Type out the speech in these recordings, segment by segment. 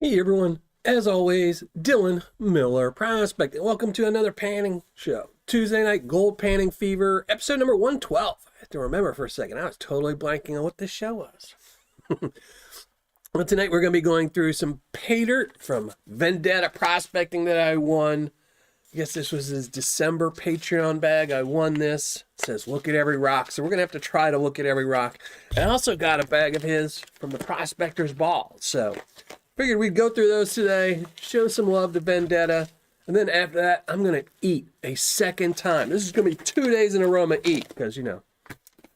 Hey everyone, as always, Dylan Miller, Prospect, and welcome to another panning show. Tuesday night gold panning fever, episode number 112. I have to remember for a second, I was totally blanking on what this show was. Well, tonight we're going to be going through some Paydirt from Vendetta prospecting that I won. I guess this was his December Patreon bag. I won this. It says look at every rock, so we're going to have to try to look at every rock. I also got a bag of his from the Prospector's Ball, so figured we'd go through those today, show some love to Vendetta, and then after that, I'm going to eat a second time. This is going to be 2 days in a row I'm going to eat, because, you know,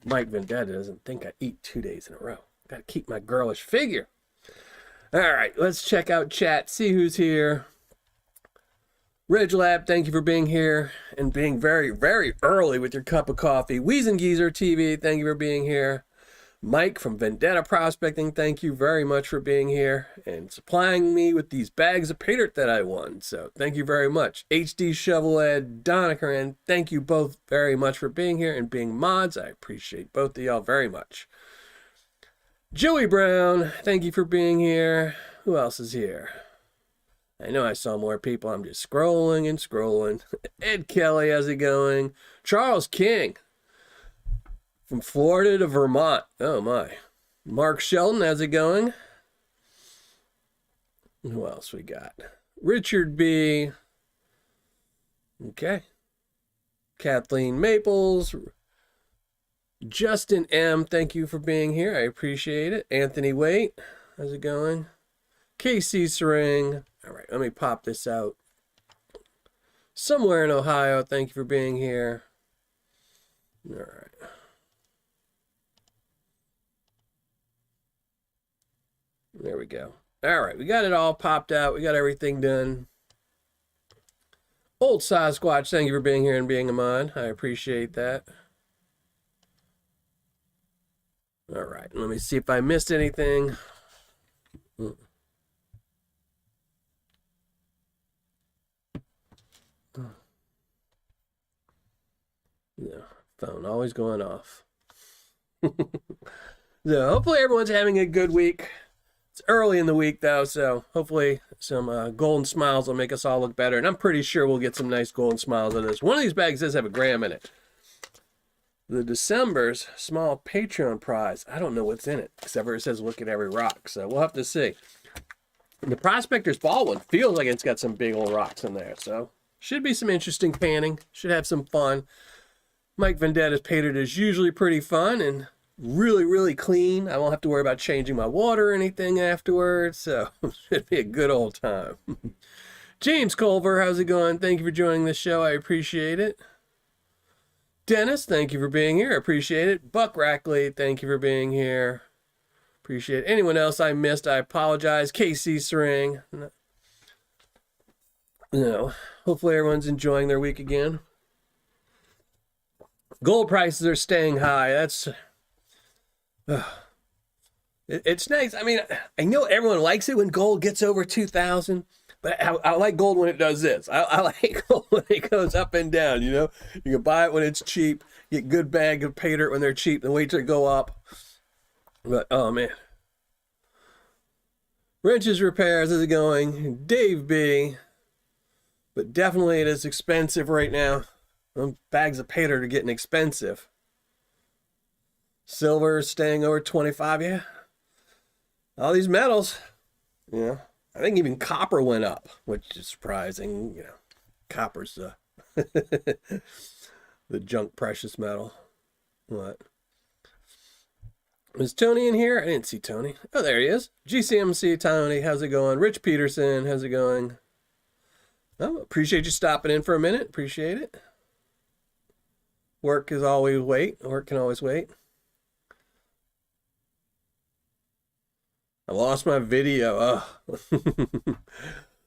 Mike Vendetta doesn't think I eat 2 days in a row. Got to keep my girlish figure. All right, let's check out chat, see who's here. Reg Lab, thank you for being here and being very, very early with your cup of coffee. Weezen Geezer TV, thank you for being here. Mike from Vendetta Prospecting, thank you very much for being here and supplying me with these bags of Paydirt that I won. So thank you very much. HD Shovelhead, Donikaran, thank you both very much for being here and being mods. I appreciate both of y'all very much. Joey Brown, thank you for being here. Who else is here? I know I saw more people. I'm just scrolling and scrolling. Ed Kelly, how's it going? Charles King. From Florida to Vermont. Oh my. Mark Sheldon, how's it going? Who else we got? Richard B. Okay. Kathleen Maples. Justin M. Thank you for being here. I appreciate it. Anthony Waite. How's it going? KC Sering. All right, let me pop this out. Somewhere in Ohio. Thank you for being here. All right. There we go. All right, we got it all popped out. We got everything done. Old Sasquatch, thank you for being here and being a mod. I appreciate that. All right, let me see if I missed anything. Yeah, phone always going off. So hopefully everyone's having a good week. It's early in the week, though, so hopefully some golden smiles will make us all look better. And I'm pretty sure we'll get some nice golden smiles on this. One of these bags does have a gram in it. The December's small Patreon prize. I don't know what's in it, except for it says look at every rock. So we'll have to see. And the Prospector's Ball one feels like it's got some big old rocks in there. So should be some interesting panning. Should have some fun. Mike Vendetta's Paydirt is usually pretty fun and really, really clean. I won't have to worry about changing my water or anything afterwards, so it should be a good old time. James Culver, how's it going? Thank you for joining the show. I appreciate it. Dennis, thank you for being here. I appreciate it. Buck Rackley, thank you for being here. Appreciate it. Anyone else I missed, I apologize. KC Sering. No. Hopefully everyone's enjoying their week again. Gold prices are staying high. That's... it's nice. I mean, I know everyone likes it when gold gets over 2,000, but I like gold when it does this. I like gold when it goes up and down, you know? You can buy it when it's cheap, get good bag of Paydirt when they're cheap, and wait till it go up. But, oh, man. Wrenches Repairs, how's it going? Dave B. But definitely it is expensive right now. Bags of Paydirt are getting expensive. Silver is staying over 25, yeah. All these metals, yeah. I think even copper went up, which is surprising. You know, copper's the junk precious metal. What? Is Tony in here? I didn't see Tony. Oh, there he is. GCMC Tony, how's it going? Rich Peterson, how's it going? Oh, appreciate you stopping in for a minute. Appreciate it. Work is always wait. Work can always wait. I lost my video.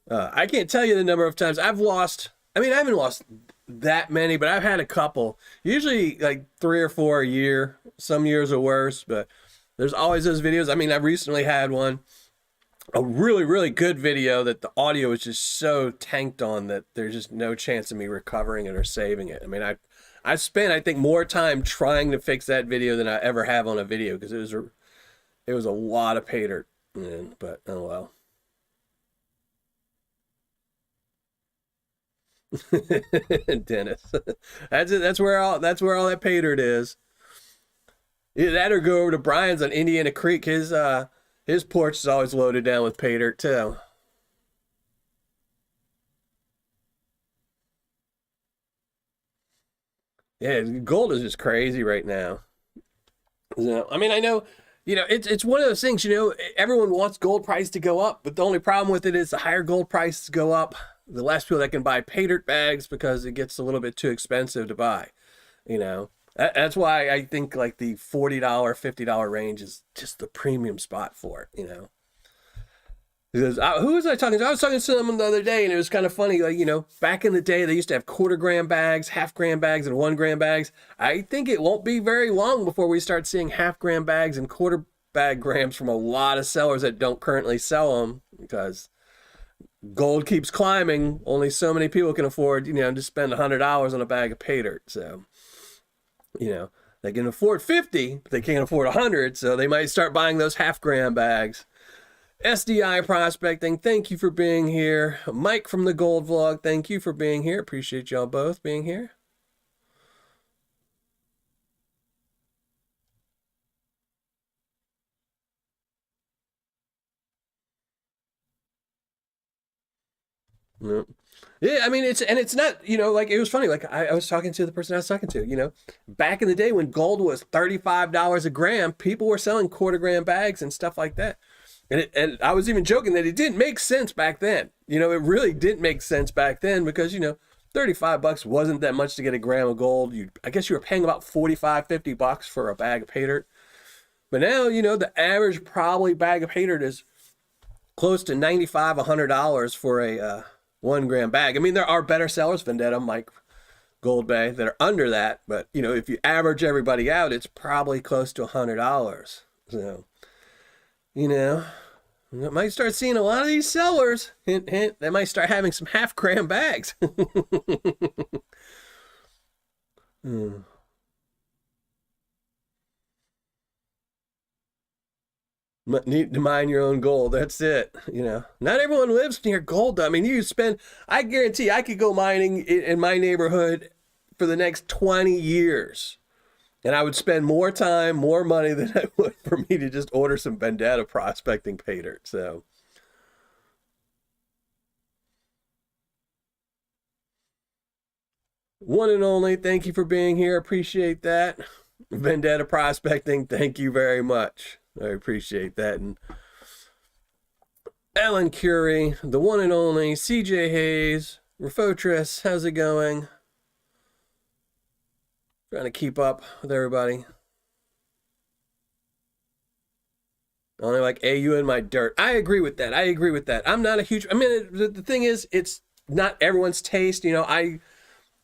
I can't tell you the number of times I've lost. I mean, I haven't lost that many, but I've had a couple. Usually like 3 or 4 a year. Some years are worse, but there's always those videos. I mean, I've recently had one, a really, really good video that the audio is just so tanked on that there's just no chance of me recovering it or saving it. I mean, I've spent, I think, more time trying to fix that video than I ever have on a video because it was a lot of Paydirt. But oh well. Dennis. That's it. That's where all that Paydirt is. Either that or go over to Brian's on Indiana Creek. His porch is always loaded down with Paydirt too. Yeah, gold is just crazy right now. I mean, I know, it's one of those things. Everyone wants gold price to go up, but the only problem with it is the higher gold prices go up, the less people that can buy Paydirt bags because it gets a little bit too expensive to buy. That's why I think like the $40, $50 range is just the premium spot for it. Because who was I talking to? I was talking to someone the other day, and it was kind of funny. Like, back in the day, they used to have quarter-gram bags, half-gram bags, and one-gram bags. I think it won't be very long before we start seeing half-gram bags and quarter-bag grams from a lot of sellers that don't currently sell them, because gold keeps climbing. Only so many people can afford, to spend $100 on a bag of Paydirt. So, they can afford 50, but they can't afford 100, so they might start buying those half-gram bags. SDI Prospecting, thank you for being here. Mike from the Gold Vlog, thank you for being here. Appreciate y'all both being here. Yep. Yeah, I mean, it's not, like, it was funny. Like, I was talking to the person I was talking to, back in the day when gold was $35 a gram, people were selling quarter-gram bags and stuff like that. And I was even joking that it didn't make sense back then. It really didn't make sense back then because, $35 wasn't that much to get a gram of gold. I guess you were paying about $45-$50 for a bag of Paydirt. But now, the average probably bag of Paydirt is close to $95-$100 for a 1 gram bag. I mean, there are better sellers, Vendetta, Mike, Gold Bay, that are under that. But, if you average everybody out, it's probably close to $100. So, I might start seeing a lot of these sellers. Hint, hint. They might start having some half-gram bags. Need to mine your own gold. That's it. Not everyone lives near gold. I mean, I guarantee I could go mining in my neighborhood for the next 20 years. And I would spend more time, more money than I would for me to just order some Vendetta prospecting Paydirt. So, one and only, thank you for being here. Appreciate that. Vendetta prospecting, thank you very much. I appreciate that. And Alan Curie, the one and only, CJ Hayes, Refotris, how's it going? Trying to keep up with everybody. Only like AU in my dirt. I agree with that. I'm not a huge, the thing is, it's not everyone's taste. I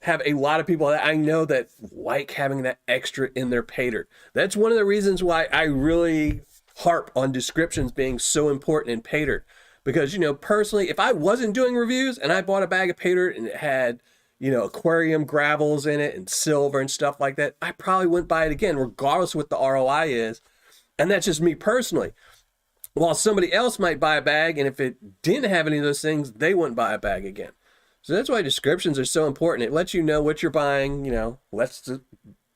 have a lot of people that I know that like having that extra in their Paydirt. That's one of the reasons why I really harp on descriptions being so important in Paydirt. Because, personally, if I wasn't doing reviews and I bought a bag of Paydirt and it had, aquarium gravels in it and silver and stuff like that, I probably wouldn't buy it again, regardless of what the ROI is. And that's just me personally. While somebody else might buy a bag, and if it didn't have any of those things, they wouldn't buy a bag again. So that's why descriptions are so important. It lets you know what you're buying, lets the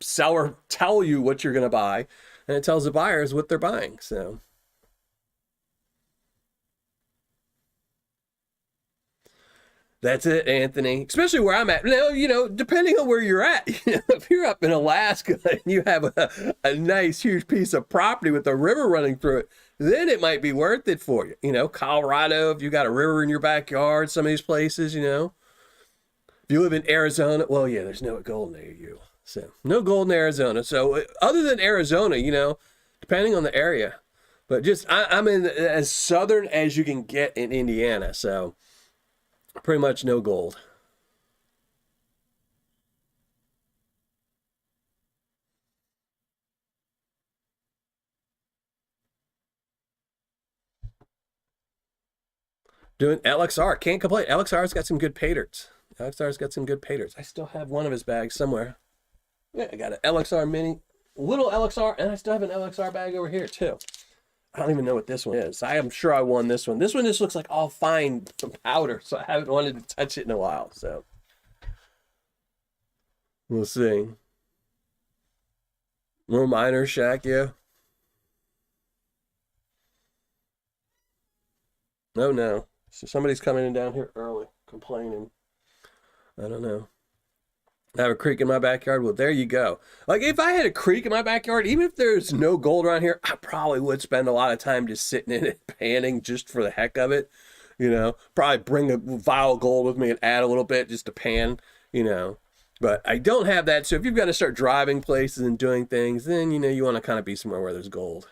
seller tell you what you're going to buy, and it tells the buyers what they're buying. So that's it, Anthony. Especially where I'm at. Now, depending on where you're at, if you're up in Alaska and you have a nice, huge piece of property with a river running through it, then it might be worth it for you. Colorado, if you got a river in your backyard, some of these places, If you live in Arizona, well, yeah, there's no gold near you. So, no gold in Arizona. So, other than Arizona, depending on the area. But I'm in as southern as you can get in Indiana. So, pretty much no gold. Doing LXR. Can't complain. LXR's got some good Paydyrts. LXR's got some good Paydyrts. I still have one of his bags somewhere. Yeah, I got an LXR mini, little LXR, and I still have an LXR bag over here too. I don't even know what this one is. I am sure I won this one. This one just looks like all fine powder, so I haven't wanted to touch it in a while. So We'll see. Little miner shack, yeah. Oh no. So somebody's coming in down here early, complaining. I don't know. I have a creek in my backyard. Well, there you go. Like, if I had a creek in my backyard, even if there's no gold around here, I probably would spend a lot of time just sitting in it, panning just for the heck of it. You know, probably bring a vial of gold with me and add a little bit just to pan, you know. But I don't have that. So if you've got to start driving places and doing things, then, you know, you want to kind of be somewhere where there's gold.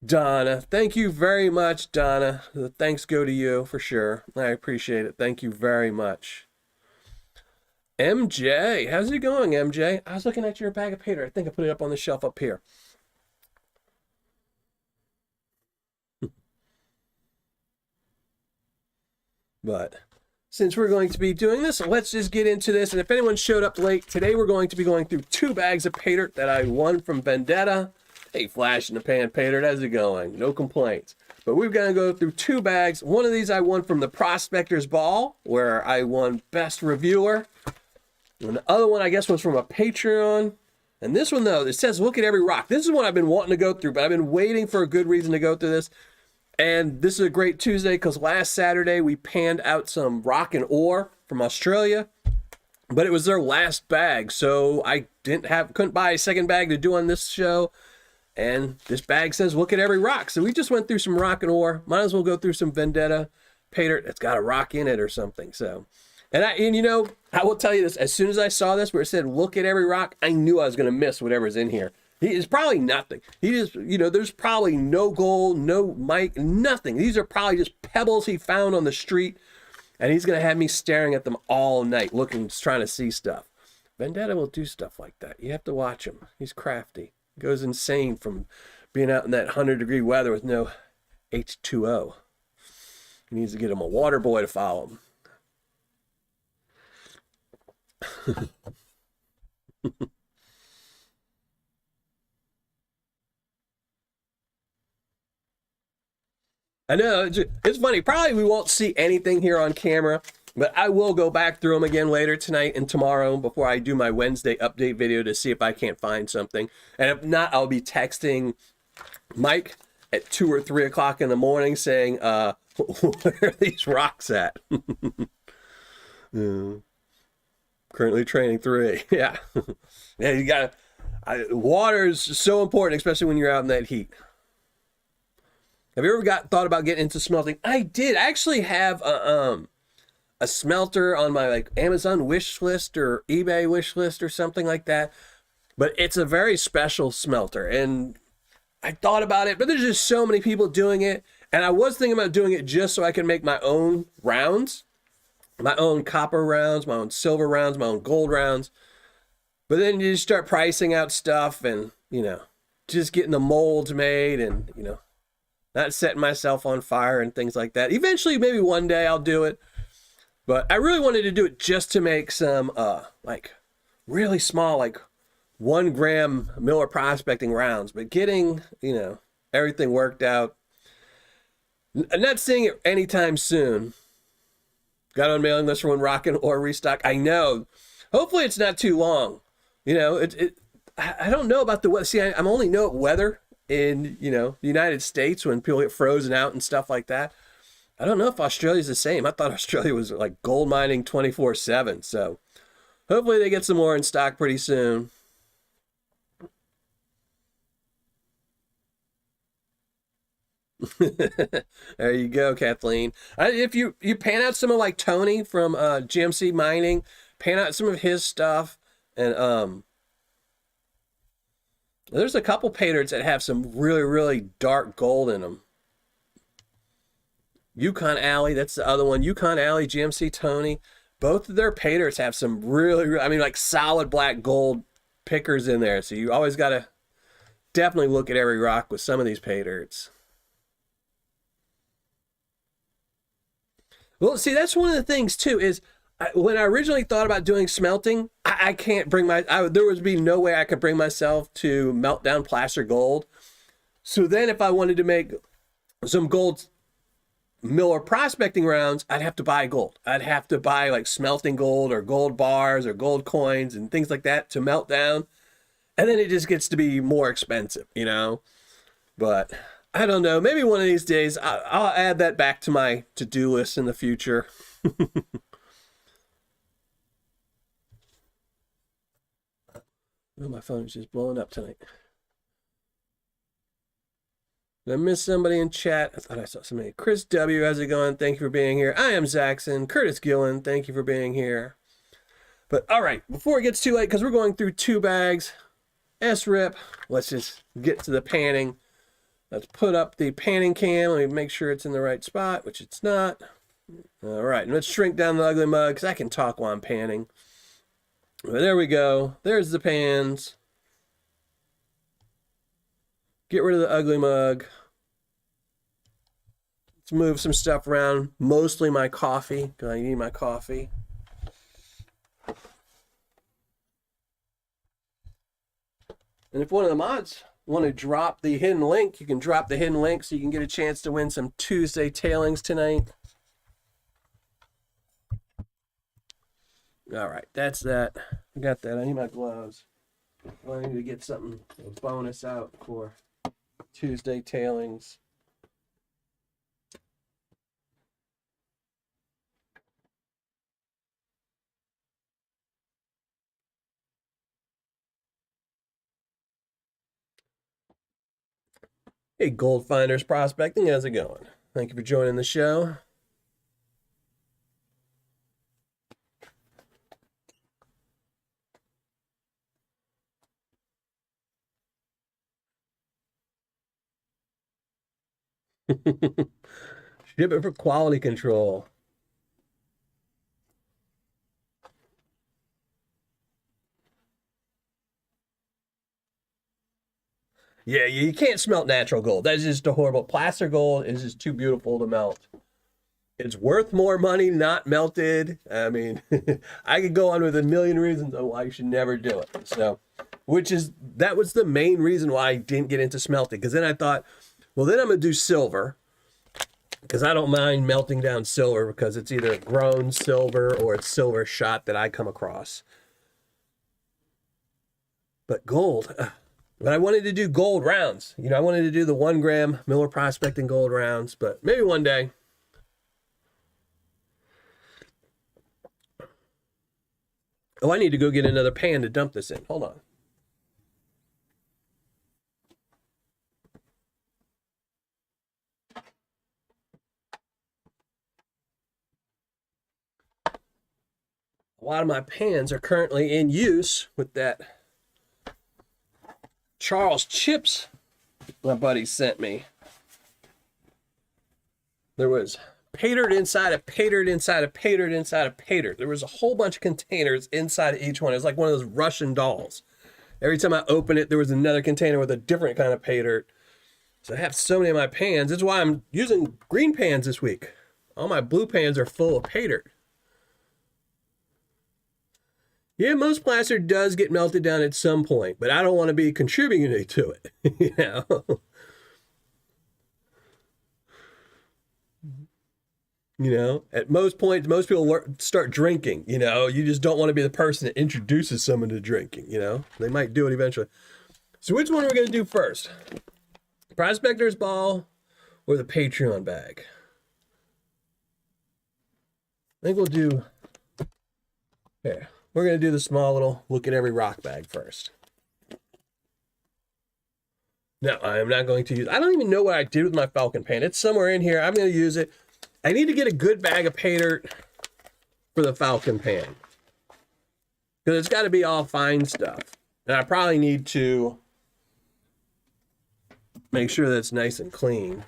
Donna, thank you very much, Donna. The thanks go to you for sure. I appreciate it. Thank you very much. MJ, how's it going, MJ? I was looking at your bag of paydirt. I think I put it up on the shelf up here. But since we're going to be doing this, let's just get into this. And if anyone showed up late, today we're going to be going through 2 bags of paydirt that I won from Vendetta. Hey, Flash in the Pan Paydirt, how's it going? No complaints. But we're going to go through 2 bags. One of these I won from the Prospector's Ball, where I won Best Reviewer. And the other one, I guess, was from a Patreon. And this one, though, it says, look at every rock. This is one I've been wanting to go through, but I've been waiting for a good reason to go through this. And this is a great Tuesday because last Saturday we panned out some rock and ore from Australia. But it was their last bag, so I couldn't buy a second bag to do on this show. And this bag says, look at every rock. So we just went through some rock and ore. Might as well go through some Vendetta Paydirt that's got a rock in it or something. So, and you know, I will tell you this. As soon as I saw this where it said, look at every rock, I knew I was going to miss whatever's in here. It's probably nothing. He just, you know, there's probably no gold, no mic, nothing. These are probably just pebbles he found on the street. And he's going to have me staring at them all night, looking, trying to see stuff. Vendetta will do stuff like that. You have to watch him. He's crafty. Goes insane from being out in that 100-degree weather with no H2O. He needs to get him a water boy to follow him. I know, it's funny. Probably we won't see anything here on camera, but I will go back through them again later tonight and tomorrow before I do my Wednesday update video to see if I can't find something. And if not, I'll be texting Mike at 2 or 3 o'clock in the morning saying, where are these rocks at? Currently training 3. Yeah. Yeah, you gotta, water is so important, especially when you're out in that heat. Have you ever thought about getting into smelting? I did. I actually have a smelter on my like Amazon wish list or eBay wish list or something like that. But it's a very special smelter. And I thought about it, but there's just so many people doing it. And I was thinking about doing it just so I can make my own rounds, my own copper rounds, my own silver rounds, my own gold rounds. But then you just start pricing out stuff and, you know, just getting the molds made and, you know, not setting myself on fire and things like that. Eventually, maybe one day I'll do it. But I really wanted to do it just to make some, like, really small, like, 1 gram Miller prospecting rounds. But getting, you know, everything worked out. I'm not seeing it anytime soon. Got on mailing list for when rock and ore restock. I know. Hopefully it's not too long. You know, I don't know about the weather. See, I'm only know weather in, you know, the United States when people get frozen out and stuff like that. I don't know if Australia's the same. I thought Australia was like gold mining 24/7. So hopefully they get some more in stock pretty soon. There you go, Kathleen. If you pan out some of like Tony from GMC Mining, pan out some of his stuff, and there's a couple paydirts that have some really, really dark gold in them. Yukon Alley, that's the other one. Yukon Alley, GMC Tony. Both of their paydirts have some really, I mean, like solid black gold pickers in there. So you always got to definitely look at every rock with some of these paydirts. Well, see, that's one of the things too, is when I originally thought about doing smelting, I can't bring there would be no way I could bring myself to melt down placer gold. So then if I wanted to make some gold Miller prospecting rounds, I'd have to buy gold. I'd have to buy like smelting gold or gold bars or gold coins and things like that to melt down. And then it just gets to be more expensive, you know? But I don't know. Maybe one of these days I'll add that back to my to-do list in the future. Oh, my phone's just blowing up tonight. Did I miss somebody in chat? I thought I saw somebody. Chris W., how's it going? Thank you for being here. I am Zaxxon. Curtis Gillen, thank you for being here. But all right, before it gets too late, because we're going through 2 bags, S-Rip, let's just get to the panning. Let's put up the panning cam. Let me make sure it's in the right spot, which it's not. All right, and let's shrink down the ugly mug, because I can talk while I'm panning. Well, there we go. There's the pans. Get rid of the ugly mug. Let's move some stuff around. Mostly my coffee, because I need my coffee. And if one of the mods want to drop the hidden link, you can drop the hidden link so you can get a chance to win some Tuesday tailings tonight. All right, that's that. I got that. I need my gloves. I need to get something, a bonus out for Tuesday tailings. Hey, Gold Finders Prospecting, how's it going? Thank you for joining the show. Ship it for quality control. Yeah, you can't smelt natural gold. That's just a horrible. Placer gold is just too beautiful to melt. It's worth more money not melted. I mean, I could go on with a million reasons on why you should never do it. So, that was the main reason why I didn't get into smelting. Because then I thought, well, then I'm going to do silver. Because I don't mind melting down silver because it's either grown silver or it's silver shot that I come across. But gold, but I wanted to do gold rounds. You know, I wanted to do the 1 gram Miller Prospecting gold rounds, but maybe one day. Oh, I need to go get another pan to dump this in. Hold on. A lot of my pans are currently in use with that Charles chips my buddy sent me. There was Paydirt inside of Paydirt inside of Paydirt inside of Paydirt. There was a whole bunch of containers inside of each one. It was like one of those Russian dolls. Every time I opened it, there was another container with a different kind of Paydirt. So I have so many of my pans. That's why I'm using green pans this week. All my blue pans are full of Paydirt. Yeah, most plaster does get melted down at some point, but I don't want to be contributing to it. You know? You know, at most points, most people start drinking. You know, you just don't want to be the person that introduces someone to drinking. You know, they might do it eventually. So which one are we going to do first? Prospector's Ball or the Patreon bag? I think we'll do, yeah, we're going to do the small little look at every rock bag first. No, I am not going to use, I don't even know what I did with my Falcon pan. It's somewhere in here. I'm going to use it. I need to get a good bag of Paydirt for the Falcon pan. Because it's got to be all fine stuff. And I probably need to make sure that it's nice and clean.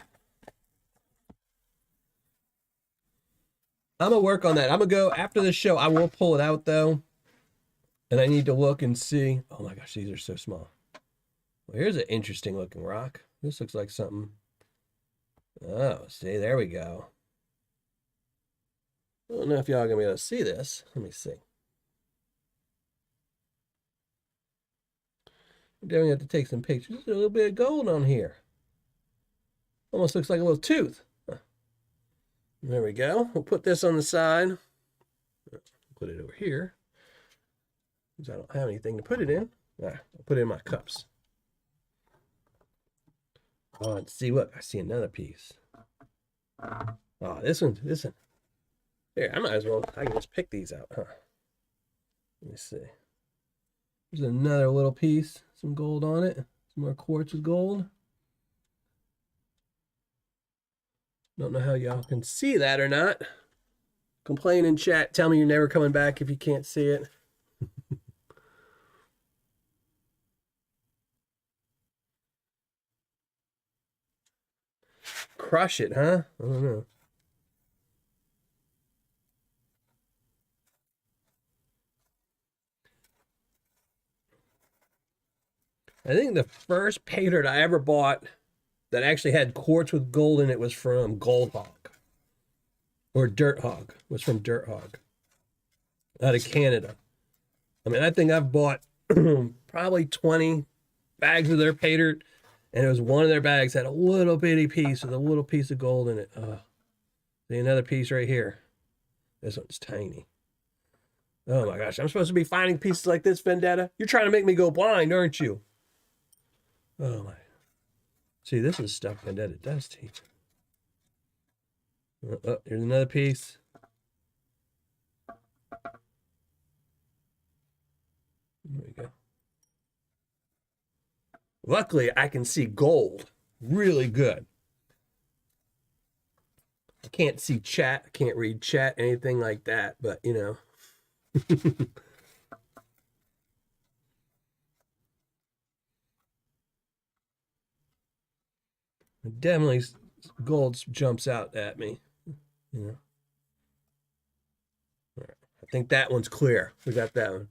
I'm going to work on that. I'm going to go, after the show, I will pull it out though. And I need to look and see. Oh my gosh, these are so small. Well, here's an interesting looking rock. This looks like something. Oh, see, there we go. I don't know if y'all are going to be able to see this. Let me see. I'm definitely have to take some pictures. There's a little bit of gold on here. Almost looks like a little tooth. Huh. There we go. We'll put this on the side. Put it over here, because I don't have anything to put it in. I'll put it in my cups. Oh, and see what? I see another piece. Oh, this one. Here, I might as well, I can just pick these out, huh? Let me see. There's another little piece, some gold on it. Some more quartz with gold. Don't know how y'all can see that or not. Complain in chat. Tell me you're never coming back if you can't see it. Crush it, huh? I don't know. I think the first Paydirt I ever bought that actually had quartz with gold in it was from Gold Hog. Or Dirt Hog. It was from Dirt Hog. Out of Canada. I mean, I think I've bought probably 20 bags of their Paydirt, and it was one of their bags had a little bitty piece with a little piece of gold in it. See another piece right here. This one's tiny. Oh my gosh, I'm supposed to be finding pieces like this, Vendetta? You're trying to make me go blind, aren't you? Oh my. See, this is stuff Vendetta does to you. Oh, here's another piece. There we go. Luckily, I can see gold really good. I can't see chat. I can't read chat, anything like that, but you know. Definitely gold jumps out at me. You know. All right. I think that one's clear. We got that one.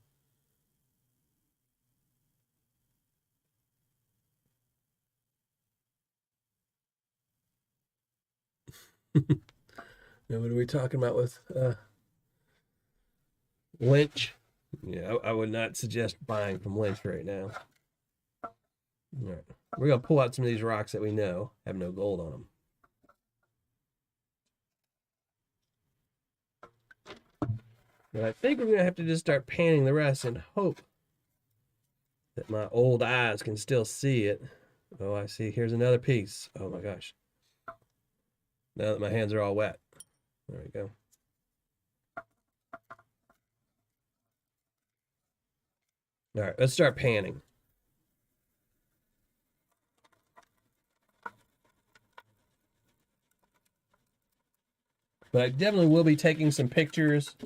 Now, what are we talking about with Lynch? Yeah, I would not suggest buying from Lynch right now. All right. We're going to pull out some of these rocks that we know have no gold on them. But I think we're going to have to just start panning the rest and hope that my old eyes can still see it. Oh, I see. Here's another piece. Oh my gosh. Now that my hands are all wet. There we go. All right, let's start panning. But I definitely will be taking some pictures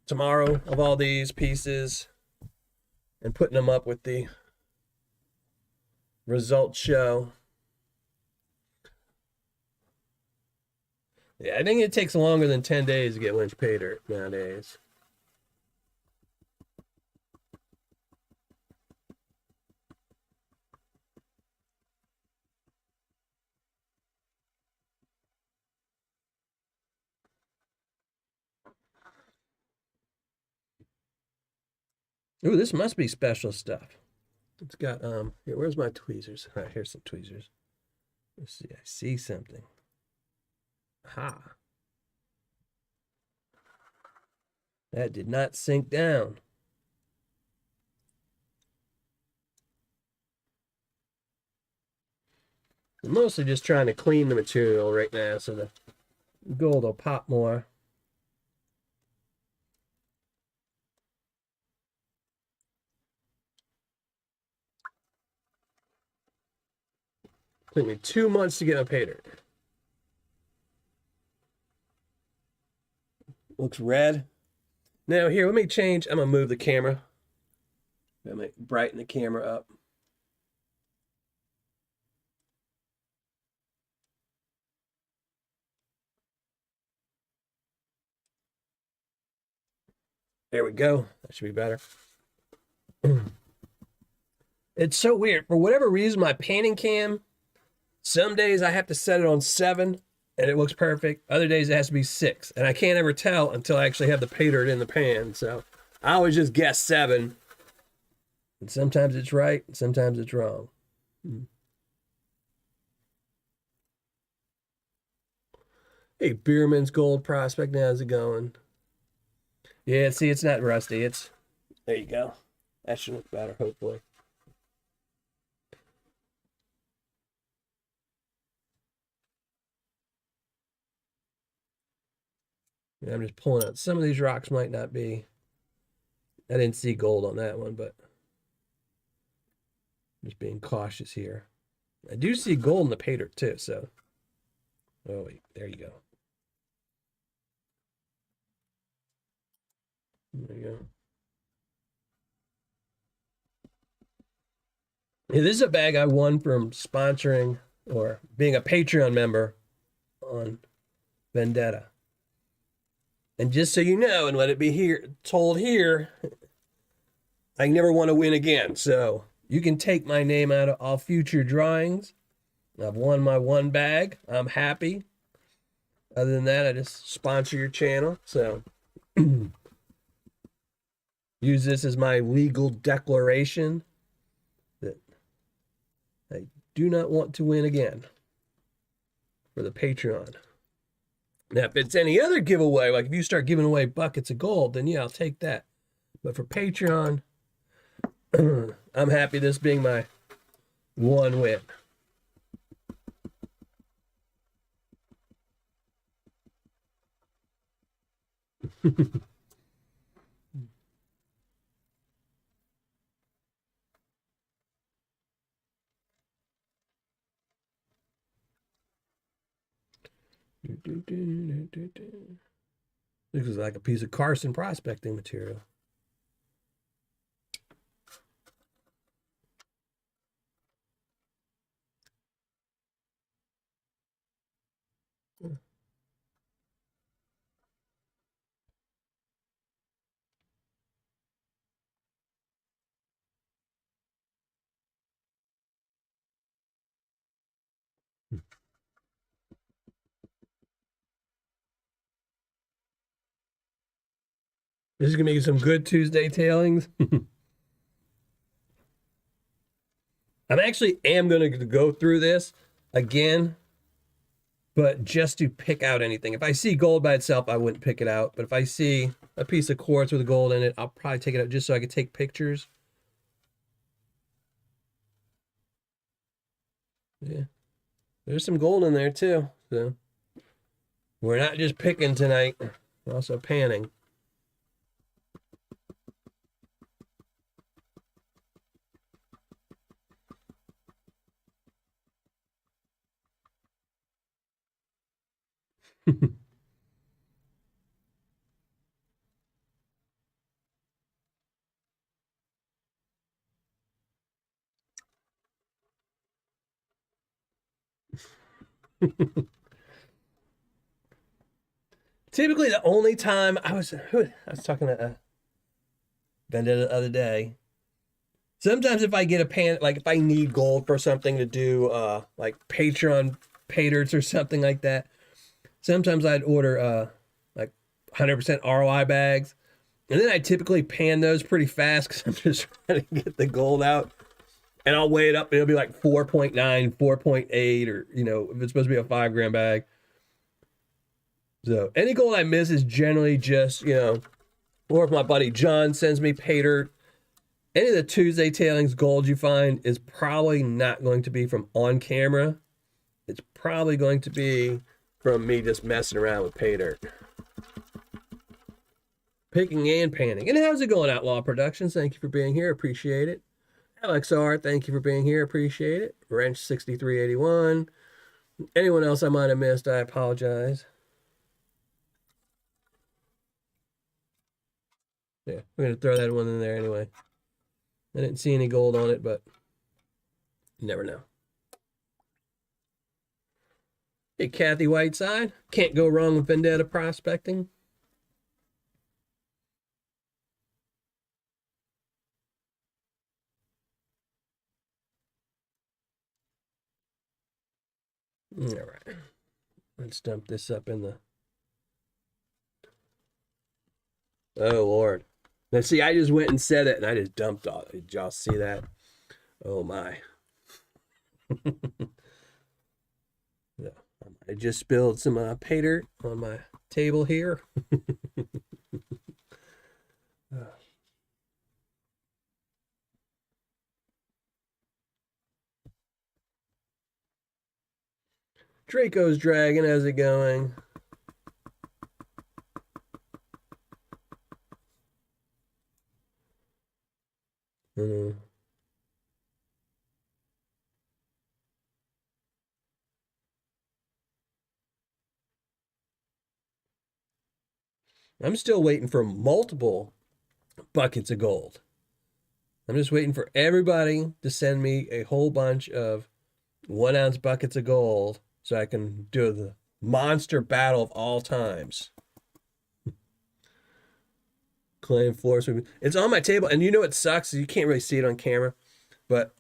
tomorrow of all these pieces and putting them up with the results show. Yeah, I think it takes longer than 10 days to get Lynch Paydirt nowadays. Ooh, this must be special stuff. It's got, here, where's my tweezers? All right, here's some tweezers. Let's see, I see something. Ha. That did not sink down. I'm mostly just trying to clean the material right now so the gold will pop more. Took me 2 months to get my Paydirt. Looks red. Now here, let me change. I'm gonna move the camera. I'm gonna brighten the camera up. There we go. That should be better. It's so weird. For whatever reason, my panning cam, some days I have to set it on 7 and it looks perfect. Other days it has to be 6. And I can't ever tell until I actually have the Paydirt in the pan. So I always just guess 7. And sometimes it's right, and sometimes it's wrong. Hey, Bierman's Gold Prospect, how's it going? Yeah, see, it's not rusty. There you go. That should look better, hopefully. Yeah, I'm just pulling out. Some of these rocks might not be. I didn't see gold on that one, but I'm just being cautious here. I do see gold in the Paydirt too, so. Oh, wait, there you go. There you go. Yeah, this is a bag I won from sponsoring or being a Patreon member on Vendetta. And just so you know, and let it be told here, I never want to win again. So you can take my name out of all future drawings. I've won my one bag. I'm happy. Other than that, I just sponsor your channel. So use this as my legal declaration that I do not want to win again for the Patreon. Now, if it's any other giveaway, like if you start giving away buckets of gold, then yeah, I'll take that. But for Patreon, I'm happy this being my one win. This is like a piece of Carson prospecting material. This is gonna make some good Tuesday tailings. I'm actually gonna go through this again, but just to pick out anything. If I see gold by itself, I wouldn't pick it out. But if I see a piece of quartz with gold in it, I'll probably take it out just so I could take pictures. Yeah, there's some gold in there too. So we're not just picking tonight, we're also panning. Typically, the only time I was talking to Vendetta the other day. Sometimes if I get a pan, like if I need gold for something to do, like Patreon Paydirts or something like that, sometimes I'd order like 100% ROI bags, and then I typically pan those pretty fast because I'm just trying to get the gold out, and I'll weigh it up. And it'll be like 4.9, 4.8, or if it's supposed to be a 5 gram bag. So any gold I miss is generally just or if my buddy John sends me Paydirt. Any of the Tuesday tailings gold you find is probably not going to be from on camera. It's probably going to be from me just messing around with Paydirt. Picking and panning. And how's it going, Outlaw Productions? Thank you for being here. Appreciate it. LXR, thank you for being here. Appreciate it. Wrench 6381. Anyone else I might have missed, I apologize. Yeah, we're going to throw that one in there anyway. I didn't see any gold on it, but you never know. Hey, Kathy Whiteside. Can't go wrong with Vendetta prospecting. All right. Let's dump this up in the... Oh, Lord. Now, see, I just went and said it, and I just dumped all it. Did y'all see that? Oh, my. Yeah, I'm I just spilled some Paydirt on my table here. Draco's Dragon, how's it going? Uh, I'm still waiting for multiple buckets of gold. I'm just waiting for everybody to send me a whole bunch of 1 ounce buckets of gold so I can do the monster battle of all times. Claim floors. It's on my table, and you know what sucks? You can't really see it on camera, but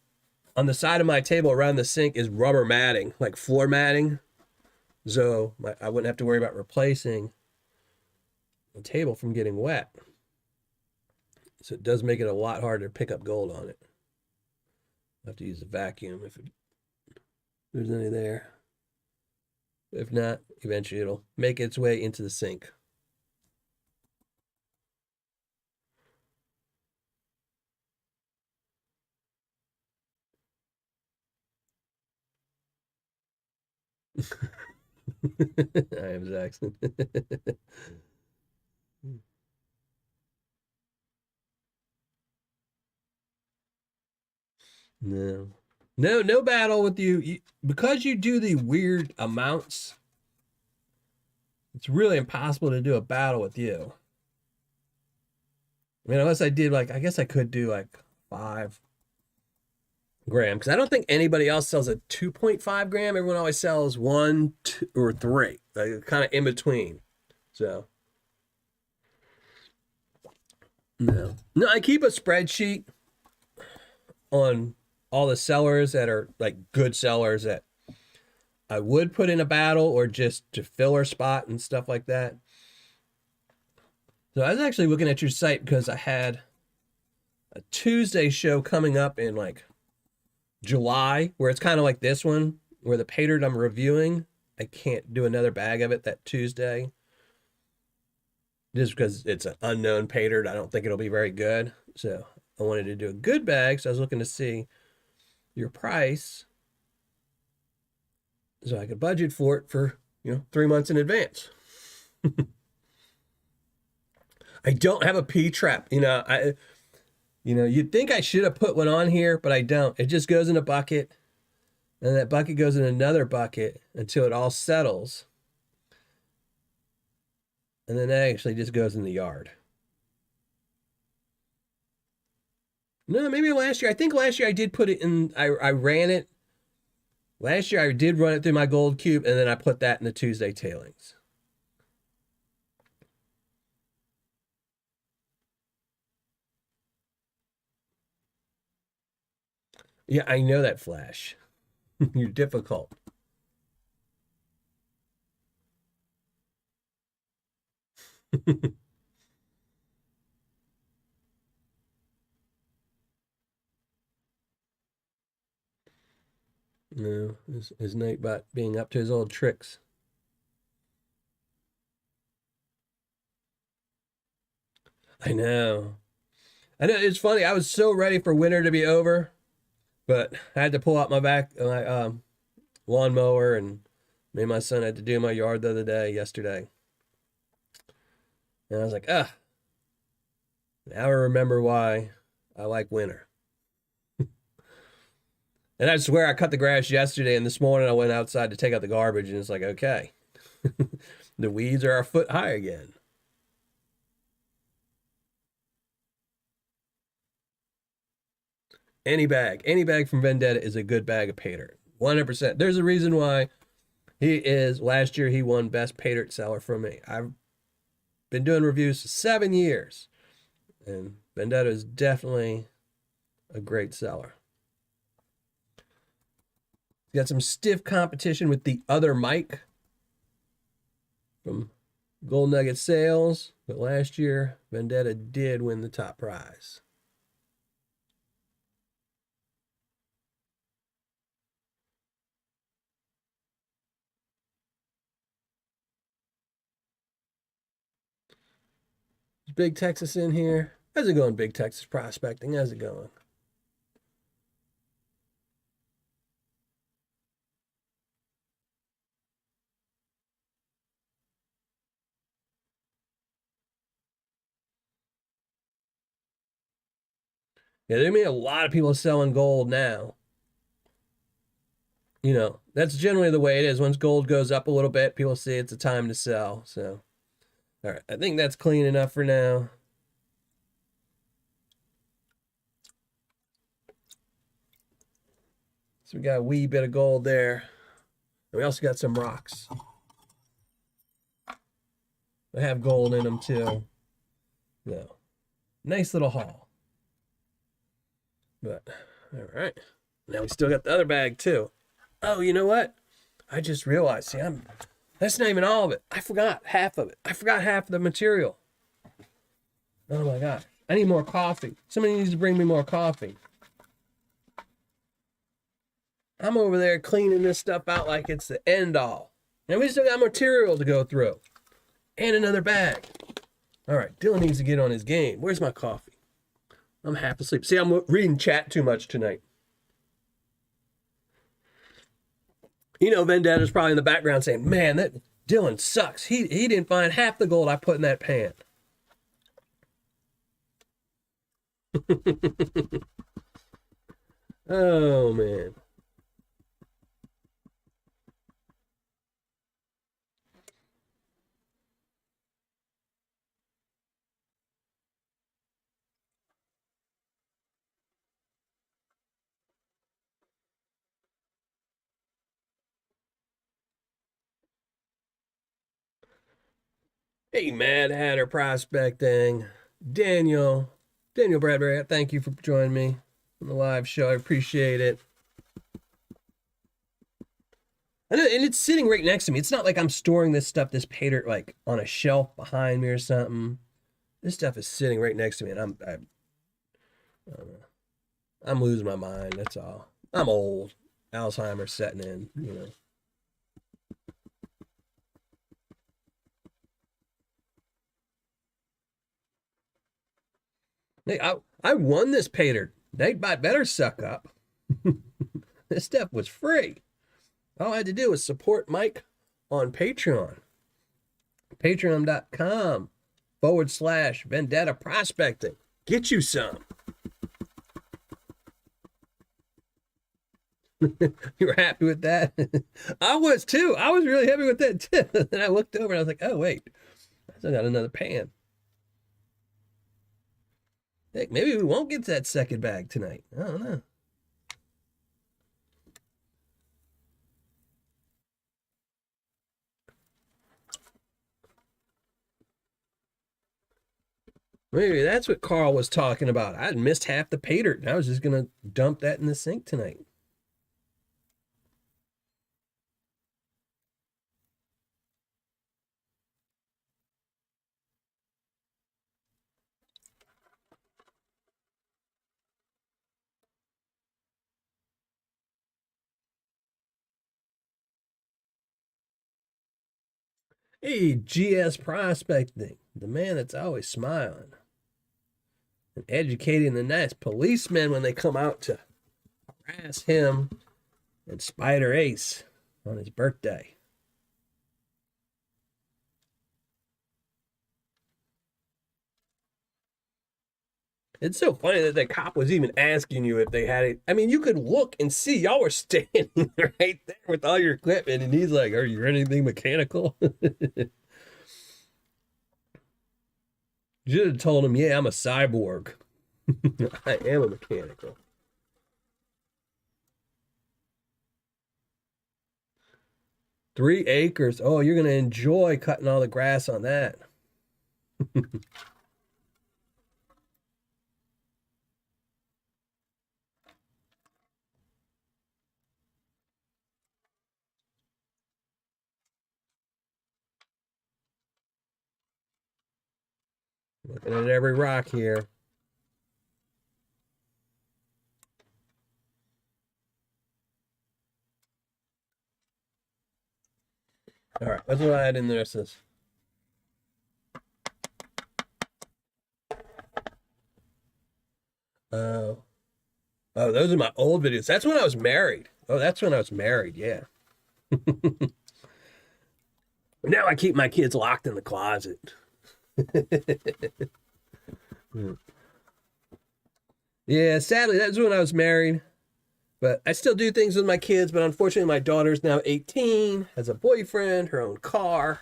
on the side of my table around the sink is rubber matting, like floor matting. So I wouldn't have to worry about replacing the table from getting wet. So it does make it a lot harder to pick up gold on it. I have to use a vacuum if there's any there. If not, eventually it'll make its way into the sink. I am Zaxxon. No. No battle with you. Because you do the weird amounts, it's really impossible to do a battle with you. I mean, unless I did I guess I could do 5 gram, because I don't think anybody else sells a 2.5 gram. Everyone always sells 1, 2, or 3, kind of in between. So, no, I keep a spreadsheet on all the sellers that are good sellers that I would put in a battle or just to fill our spot and stuff like that. So I was actually looking at your site because I had a Tuesday show coming up in July, where it's kind of like this one, where the Paydirt I'm reviewing, I can't do another bag of it that Tuesday. Just because it's an unknown Paydirt, I don't think it'll be very good. So I wanted to do a good bag, so I was looking to see your price so I could budget for it for 3 months in advance. I don't have a P trap. You'd think I should have put one on here, but I don't. It just goes in a bucket, and that bucket goes in another bucket until it all settles. And then that actually just goes in the yard. No, maybe last year. I think last year I did put it in. I ran it. Last year I did run it through my gold cube, and then I put that in the Tuesday tailings. Yeah, I know that, Flash. You're difficult. No, his Nightbot being up to his old tricks. I know. It's funny. I was so ready for winter to be over, but I had to pull out my lawnmower, and me and my son had to do my yard the other day, yesterday. And I was like, now I remember why I like winter. And I swear I cut the grass yesterday, and this morning I went outside to take out the garbage, and it's like, okay, the weeds are a foot high again. Any bag from Vendetta is a good bag of Paydirt. 100%. There's a reason why last year he won best Paydirt seller from me. I've been doing reviews for 7 years, and Vendetta is definitely a great seller. Got some stiff competition with the other Mike from Gold Nugget Sales, but last year Vendetta did win the top prize. Big Texas in here. How's it going, Big Texas Prospecting? How's it going? Yeah, there may be a lot of people selling gold now. You know, that's generally the way it is. Once gold goes up a little bit, people see it's a time to sell. So, all right, I think that's clean enough for now. So we got a wee bit of gold there. And we also got some rocks. They have gold in them too. No, nice little haul. But all right, now we still got the other bag too. Oh, you know what? I just realized. See, that's not even all of it. I forgot half of it. I forgot half of the material. Oh my god! I need more coffee. Somebody needs to bring me more coffee. I'm over there cleaning this stuff out like it's the end all. And we still got material to go through. And another bag. All right, Dylan needs to get on his game. Where's my coffee? I'm half asleep. See, I'm reading chat too much tonight. You know, Vendetta's probably in the background saying, man, that Dylan sucks. He didn't find half the gold I put in that pan. Oh, man. Hey, Mad Hatter Prospecting. Daniel Bradbury, thank you for joining me on the live show. I appreciate it. And it's sitting right next to me. It's not like I'm storing this stuff, this Paydirt, like on a shelf behind me or something. This stuff is sitting right next to me, and I'm losing my mind. That's all. I'm old. Alzheimer's setting in. You know. Hey, I won this Paydirt. They better suck up. This stuff was free. All I had to do was support Mike on Patreon. Patreon.com/Vendetta Prospecting. Get you some. You were happy with that? I was too. I was really happy with that too. Then I looked over and I was like, oh, wait. I still got another pan. Heck, maybe we won't get that second bag tonight. I don't know. Maybe that's what Carl was talking about. I'd missed half the Paydirt, and I was just going to dump that in the sink tonight. Hey, GS Prospecting, the man that's always smiling and educating the nice policemen when they come out to harass him and Spider Ace on his birthday. It's so funny that the cop was even asking you if they had it. I mean, you could look and see y'all were standing right there with all your equipment, and he's like, "Are you anything mechanical?" You should have told him, "Yeah, I'm a cyborg. I am a mechanical." 3 acres. Oh, you're gonna enjoy cutting all the grass on that. Looking at every rock here. All right, let's go ahead and this is. Oh, oh, those are my old videos. That's when I was married. Oh, that's when I was married. Yeah. Now I keep my kids locked in the closet. Yeah, sadly, that's when I was married. But I still do things with my kids. But unfortunately, my daughter's now 18, has a boyfriend, her own car.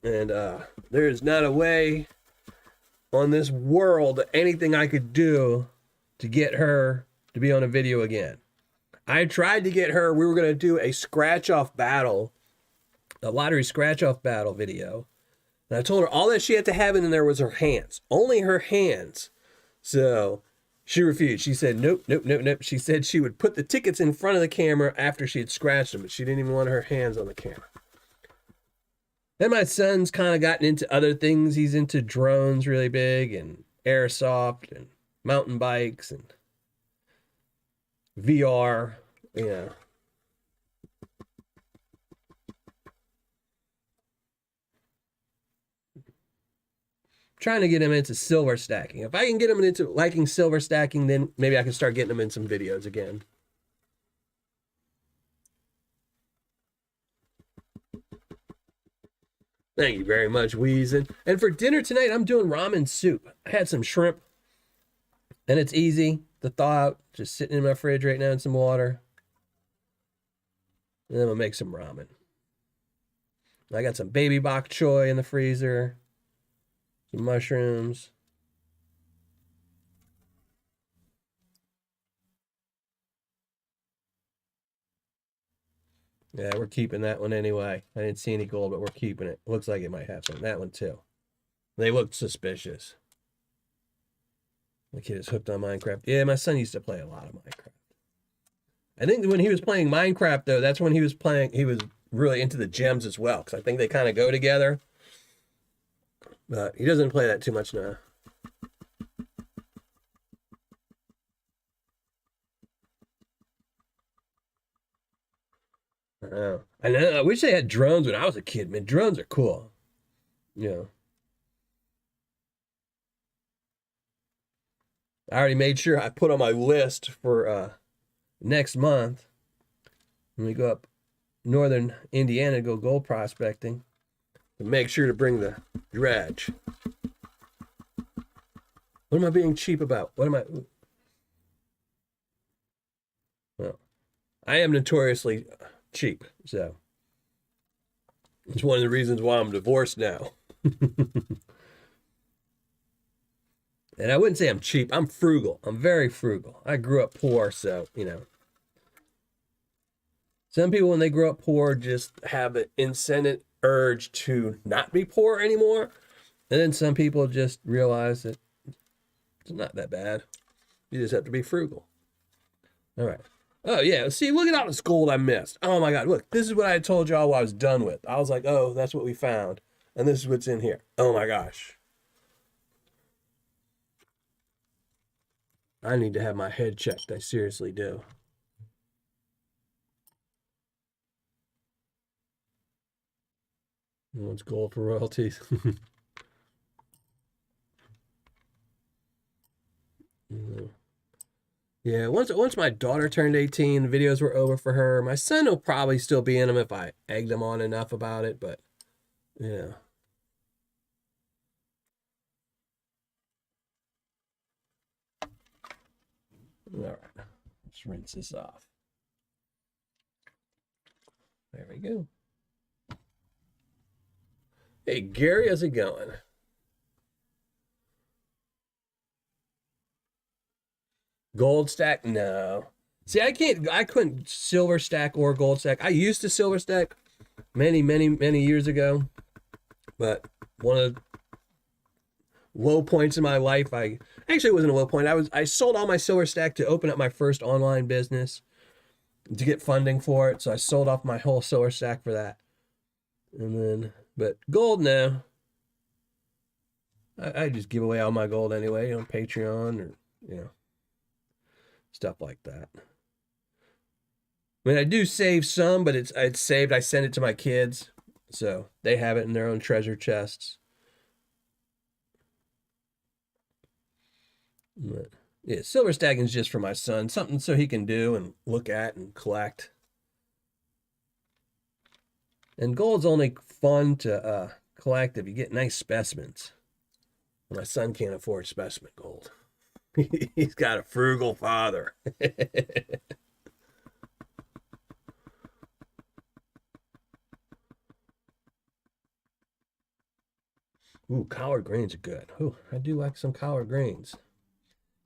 And there is not a way on this world anything I could do to get her to be on a video again. I tried to get her, we were going to do a scratch-off battle, a lottery scratch-off battle video. And I told her all that she had to have in there was her hands. Only her hands. So she refused. She said, nope, nope, nope, nope. She said she would put the tickets in front of the camera after she had scratched them, but she didn't even want her hands on the camera. Then my son's kind of gotten into other things. He's into drones really big and airsoft and mountain bikes and VR. Yeah. Trying to get him into silver stacking. If I can get him into liking silver stacking, then maybe I can start getting him in some videos again. Thank you very much, Weezin. And for dinner tonight, I'm doing ramen soup. I had some shrimp, and it's easy to thaw out. Just sitting in my fridge right now in some water. And then I'm going to make some ramen. I got some baby bok choy in the freezer. Some mushrooms. Yeah, we're keeping that one anyway. I didn't see any gold, but we're keeping it. Looks like it might have some. That one too. They looked suspicious. The kid is hooked on Minecraft. Yeah, my son used to play a lot of Minecraft. I think when he was playing Minecraft, though, that's when he was really into the gems as well, because I think they kind of go together. But he doesn't play that too much now. I know. I wish they had drones when I was a kid, man. Drones are cool. Yeah. I already made sure I put on my list for next month when we go up northern Indiana to go gold prospecting, to make sure to bring the dredge. What am I being cheap about? What am I? Well, I am notoriously cheap, so it's one of the reasons why I'm divorced now. And I wouldn't say I'm cheap. I'm frugal. I'm very frugal. I grew up poor, so, you know. Some people, when they grow up poor, just have an incessant urge to not be poor anymore. And then some people just realize that it's not that bad. You just have to be frugal. All right. Oh, yeah. See, look at all this gold I missed. Oh, my God. Look, this is what I told y'all I was done with. I was like, oh, that's what we found. And this is what's in here. Oh, my gosh. I need to have my head checked. I seriously do. Wants gold for royalties. Yeah, once my daughter turned 18, the videos were over for her. My son will probably still be in them if I egged him on enough about it, but yeah. All right, let's rinse this off. There we go. Hey, Gary, how's it going? Gold stack? No. See, I couldn't silver stack or gold stack. I used to silver stack many, many, many years ago, but one of the low points in my life, actually, it wasn't a low point. I sold all my silver stack to open up my first online business to get funding for it. So I sold off my whole silver stack for that. And then, but gold now, I just give away all my gold anyway on Patreon or, you know, stuff like that. I mean, I do save some, but it's saved. I send it to my kids, so they have it in their own treasure chests. But Yeah, silver stacking is just for my son, something so he can do and look at and collect. And gold's only fun to collect if you get nice specimens. My son can't afford specimen gold. He's got a frugal father. Ooh, collard greens are good. Ooh, I do like some collard greens.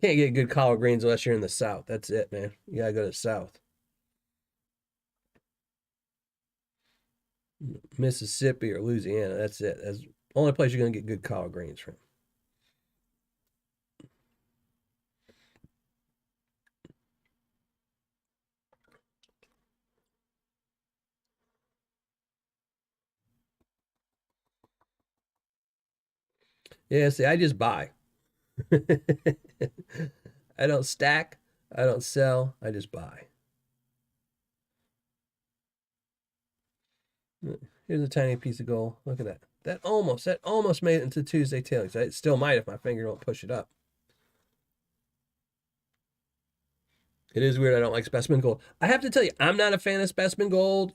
Can't get good collard greens unless you're in the South. That's it, man. You gotta go to the South. Mississippi or Louisiana. That's it. That's the only place you're gonna get good collard greens from. Yeah, see, I just buy. I don't stack. I don't sell. I just buy. Here's a tiny piece of gold. Look at that. That almost made it into Tuesday tailings. It still might if my finger don't push it up. It is weird I don't like specimen gold. I have to tell you, I'm not a fan of specimen gold,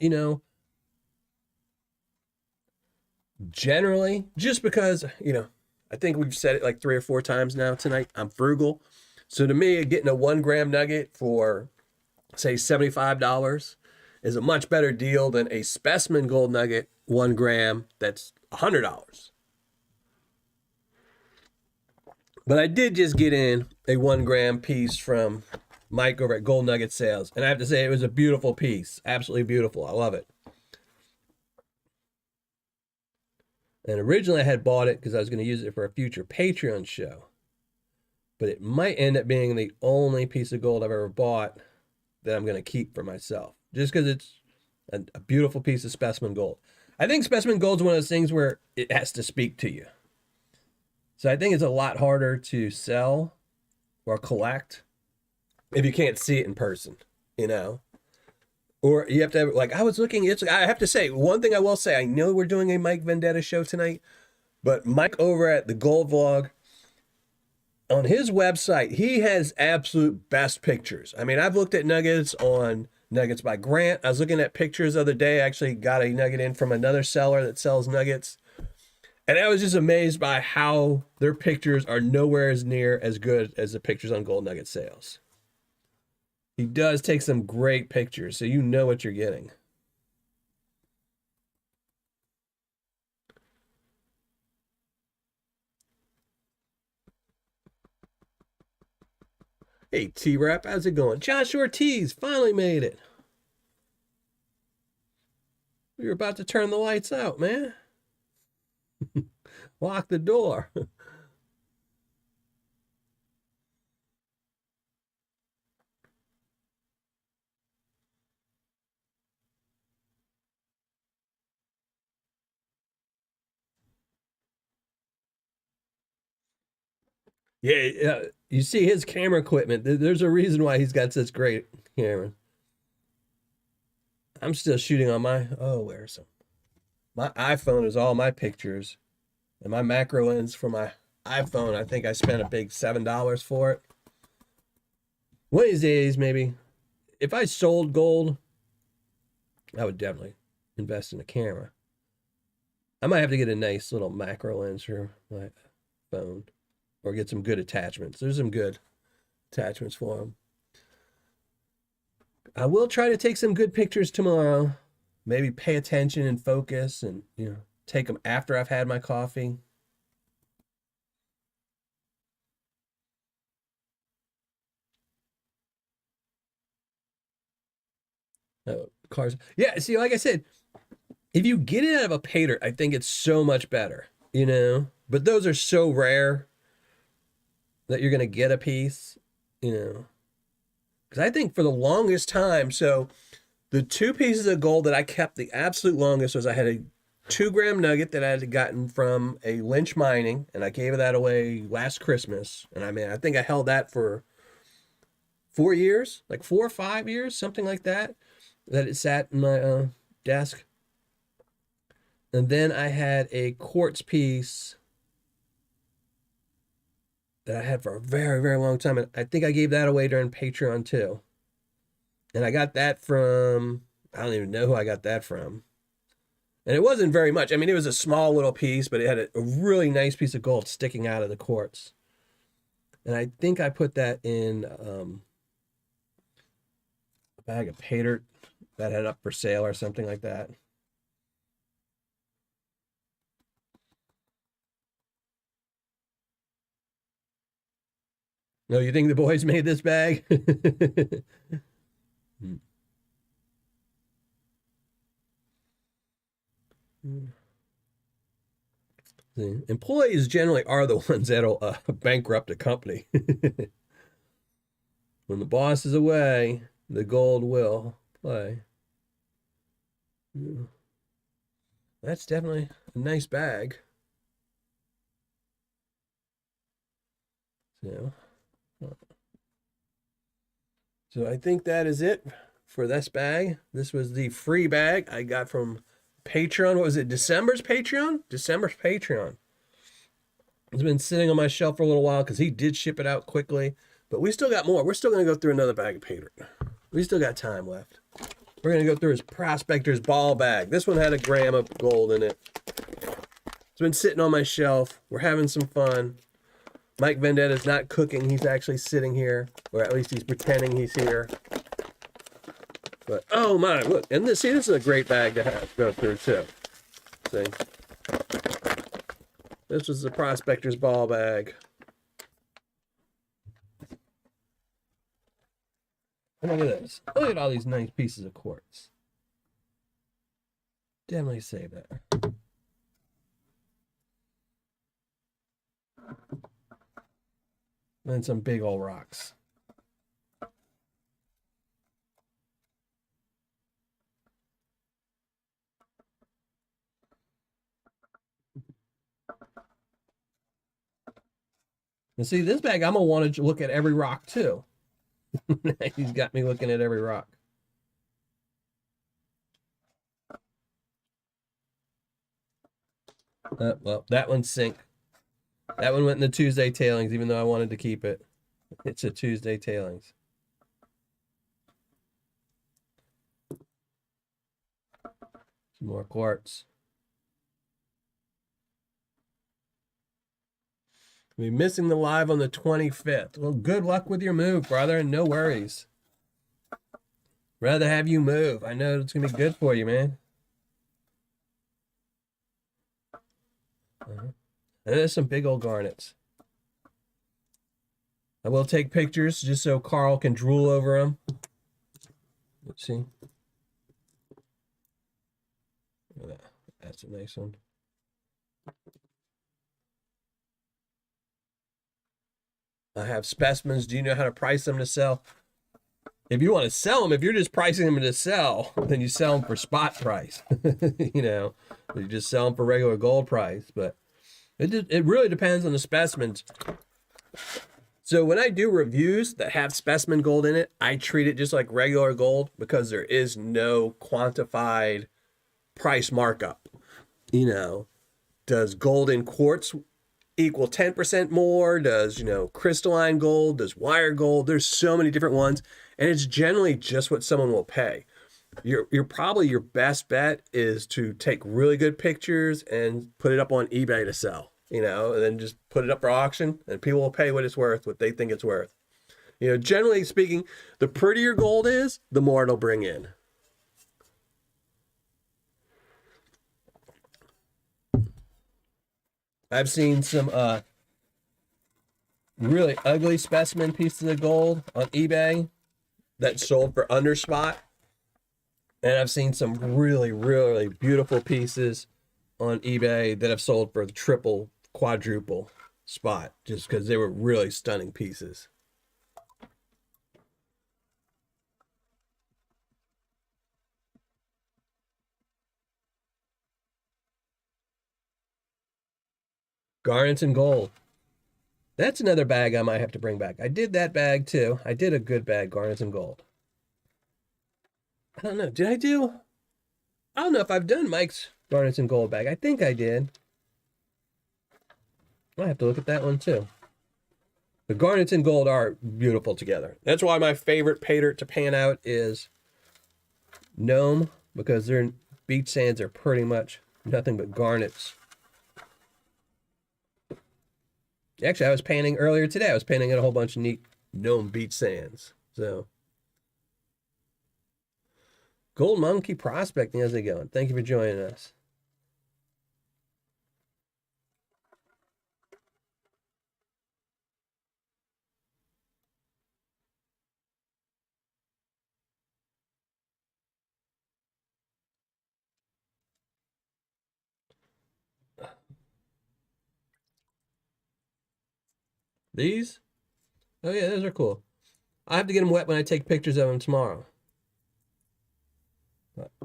generally, just because, I think we've said it like 3 or 4 times now tonight. I'm frugal. So to me, getting a 1-gram nugget for, say, $75 is a much better deal than a specimen gold nugget, 1 gram, that's $100. But I did just get in a 1-gram piece from Mike over at Gold Nugget Sales. And I have to say, it was a beautiful piece. Absolutely beautiful. I love it. And originally I had bought it because I was going to use it for a future Patreon show. But it might end up being the only piece of gold I've ever bought that I'm going to keep for myself. Just because it's a beautiful piece of specimen gold. I think specimen gold is one of those things where it has to speak to you. So I think it's a lot harder to sell or collect if you can't see it in person, Or you have to have, like, I was looking, I have to say, one thing I will say, I know we're doing a Mike Vendetta show tonight, but Mike over at the Gold Vlog, on his website, he has absolute best pictures. I mean, I've looked at nuggets on Nuggets by Grant. I was looking at pictures the other day. I actually got a nugget in from another seller that sells nuggets. And I was just amazed by how their pictures are nowhere as near as good as the pictures on Gold Nugget Sales. He does take some great pictures, so you know what you're getting. Hey, T-Rap, how's it going? Josh Ortiz finally made it. We were about to turn the lights out, man. Lock the door. Yeah, you see his camera equipment. There's a reason why he's got such great camera. I'm still shooting on where's some? My iPhone is all my pictures. And my macro lens for my iPhone, I think I spent a big $7 for it. One of these days, maybe, if I sold gold, I would definitely invest in a camera. I might have to get a nice little macro lens for my phone or get some good attachments. There's some good attachments for them. I will try to take some good pictures tomorrow. Maybe pay attention and focus and, take them after I've had my coffee. Cars. Yeah, see, like I said, if you get it out of a Paydirt, I think it's so much better, But those are so rare that you're going to get a piece, Because I think for the longest time, so the 2 pieces of gold that I kept the absolute longest was I had a 2-gram nugget that I had gotten from a Lynch Mining, and I gave that away last Christmas. And I think I held that for 4 years, like 4 or 5 years, something like that it sat in my desk. And then I had a quartz piece that I had for a very, very long time. And I think I gave that away during Patreon too. And I got that from, I don't even know who I got that from. And it wasn't very much. I mean, it was a small little piece, but it had a really nice piece of gold sticking out of the quartz. And I think I put that in a bag of Paydirt that had up for sale or something like that. No, you think the boys made this bag? See, employees generally are the ones that'll bankrupt a company. When the boss is away, the gold will play. That's definitely a nice bag. So I think that is it for this bag. This was the free bag I got from Patreon. What was it? December's Patreon? December's Patreon. It's been sitting on my shelf for a little while because he did ship it out quickly. But we still got more. We're still going to go through another bag of Paydirt. We still got time left. We're going to go through his Prospector's ball bag. This one had a gram of gold in it. It's been sitting on my shelf. We're having some fun. Mike Vendetta's not cooking. He's actually sitting here. Or at least he's pretending he's here. But, oh my, look. And this is a great bag to go through too. See? This was the Prospector's ball bag. And look at this. Look at all these nice pieces of quartz. Definitely save that. And some big old rocks. And see, this bag, I'm going to want to look at every rock too. He's got me looking at every rock. Well, that one's sink. That one went in the Tuesday tailings, even though I wanted to keep it. It's a Tuesday tailings. Some more quartz. We'll be missing the live on the 25th. Well, good luck with your move, brother, and no worries. Rather have you move. I know it's going to be good for you, man. And there's some big old garnets. I will take pictures just so Carl can drool over them. Let's see. That's a nice one. I have specimens. Do you know how to price them to sell? If you want to sell them, if you're just pricing them to sell, then you sell them for spot price. You know, you just sell them for regular gold price. But it really depends on the specimens. So when I do reviews that have specimen gold in it, I treat it just like regular gold because there is no quantified price markup. You know, does gold in quartz equal 10% more? Does, you know, crystalline gold? Does wire gold? There's so many different ones, and it's generally just what someone will pay. You're probably, your best bet is to take really good pictures and put it up on eBay to sell, you know, and then just put it up for auction, and people will pay what it's worth, what they think it's worth. You know, generally speaking, the prettier gold is, the more it'll bring in. I've seen some really ugly specimen pieces of gold on eBay that sold for under spot. And I've seen some really, really beautiful pieces on eBay that have sold for the triple, quadruple spot, just because they were really stunning pieces. Garnets and gold. That's another bag I might have to bring back. I did that bag too. I did a good bag, garnets and gold. I don't know. Did I do? I don't know if I've done Mike's garnets and gold bag. I think I did. I have to look at that one too. The garnets and gold are beautiful together. That's why my favorite Paydirt to pan out is Gnome, because their beach sands are pretty much nothing but garnets. Actually, I was panning earlier today. I was panning at a whole bunch of neat Gnome beach sands. So, Gold Monkey Prospecting, how's it going? Thank you for joining us. These? Oh yeah, those are cool. I have to get them wet when I take pictures of them tomorrow.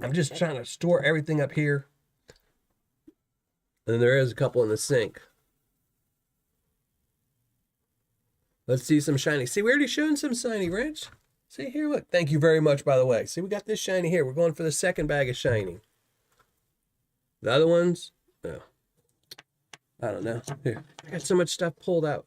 I'm just trying to store everything up here. And there is a couple in the sink. Let's see some shiny. See, we already shown some shiny, Rich. See here, look. Thank you very much, by the way. See, we got this shiny here. We're going for the second bag of shiny. The other ones? No. I don't know. Here, I got so much stuff pulled out.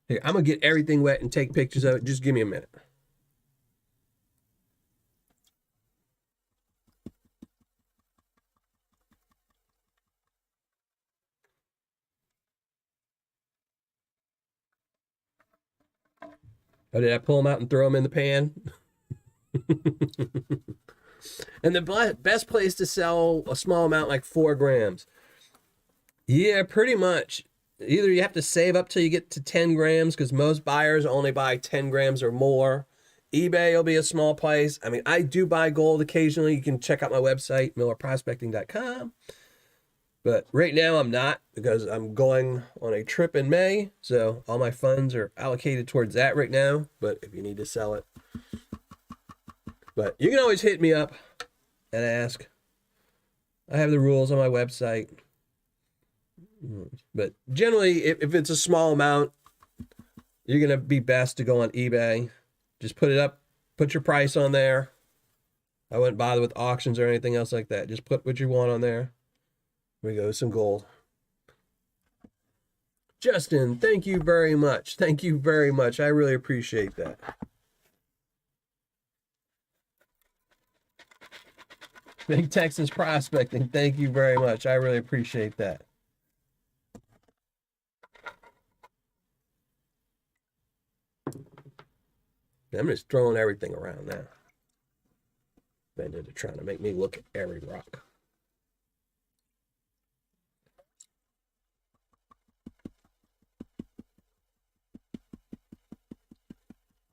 Here, I'm going to get everything wet and take pictures of it. Just give me a minute. Oh, did I pull them out and throw them in the pan? And the best place to sell a small amount, like 4 grams. Yeah, pretty much. Either you have to save up till you get to 10 grams because most buyers only buy 10 grams or more. eBay will be a small place. I mean, I do buy gold occasionally. You can check out my website, millerprospecting.com. But right now I'm not, because I'm going on a trip in May. So all my funds are allocated towards that right now. But if you need to sell it. But you can always hit me up and ask. I have the rules on my website. But generally, if it's a small amount, you're going to be best to go on eBay. Just put it up, put your price on there. I wouldn't bother with auctions or anything else like that. Just put what you want on there. There we go, some gold. Justin, thank you very much. Thank you very much. I really appreciate that. Big Texas Prospecting, thank you very much. I really appreciate that. I'm just throwing everything around now. Vendetta trying to make me look at every rock.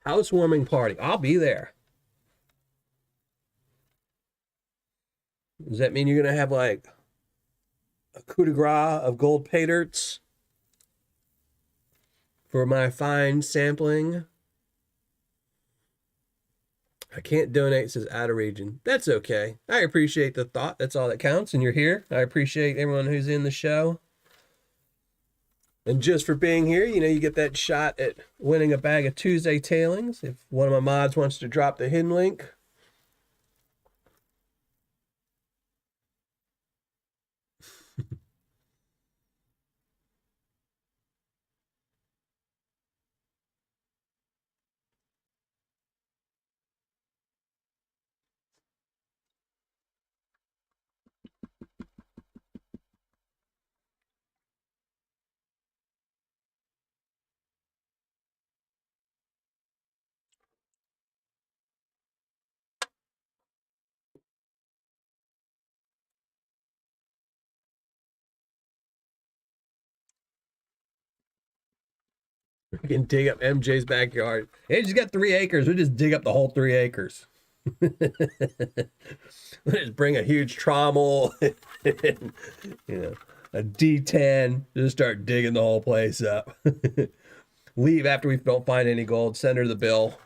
Housewarming party. I'll be there. Does that mean you're going to have like a coup de grace of gold Paydirts for my fine sampling? I can't donate, says out of region. That's okay. I appreciate the thought. That's all that counts. And you're here. I appreciate everyone who's in the show. And just for being here, you know, you get that shot at winning a bag of Tuesday tailings. If one of my mods wants to drop the hidden link. We can dig up MJ's backyard. Hey, she's got 3 acres. We just dig up the whole 3 acres. We just bring a huge trommel, and, you know, a D10. Just start digging the whole place up. Leave after we don't find any gold. Send her the bill.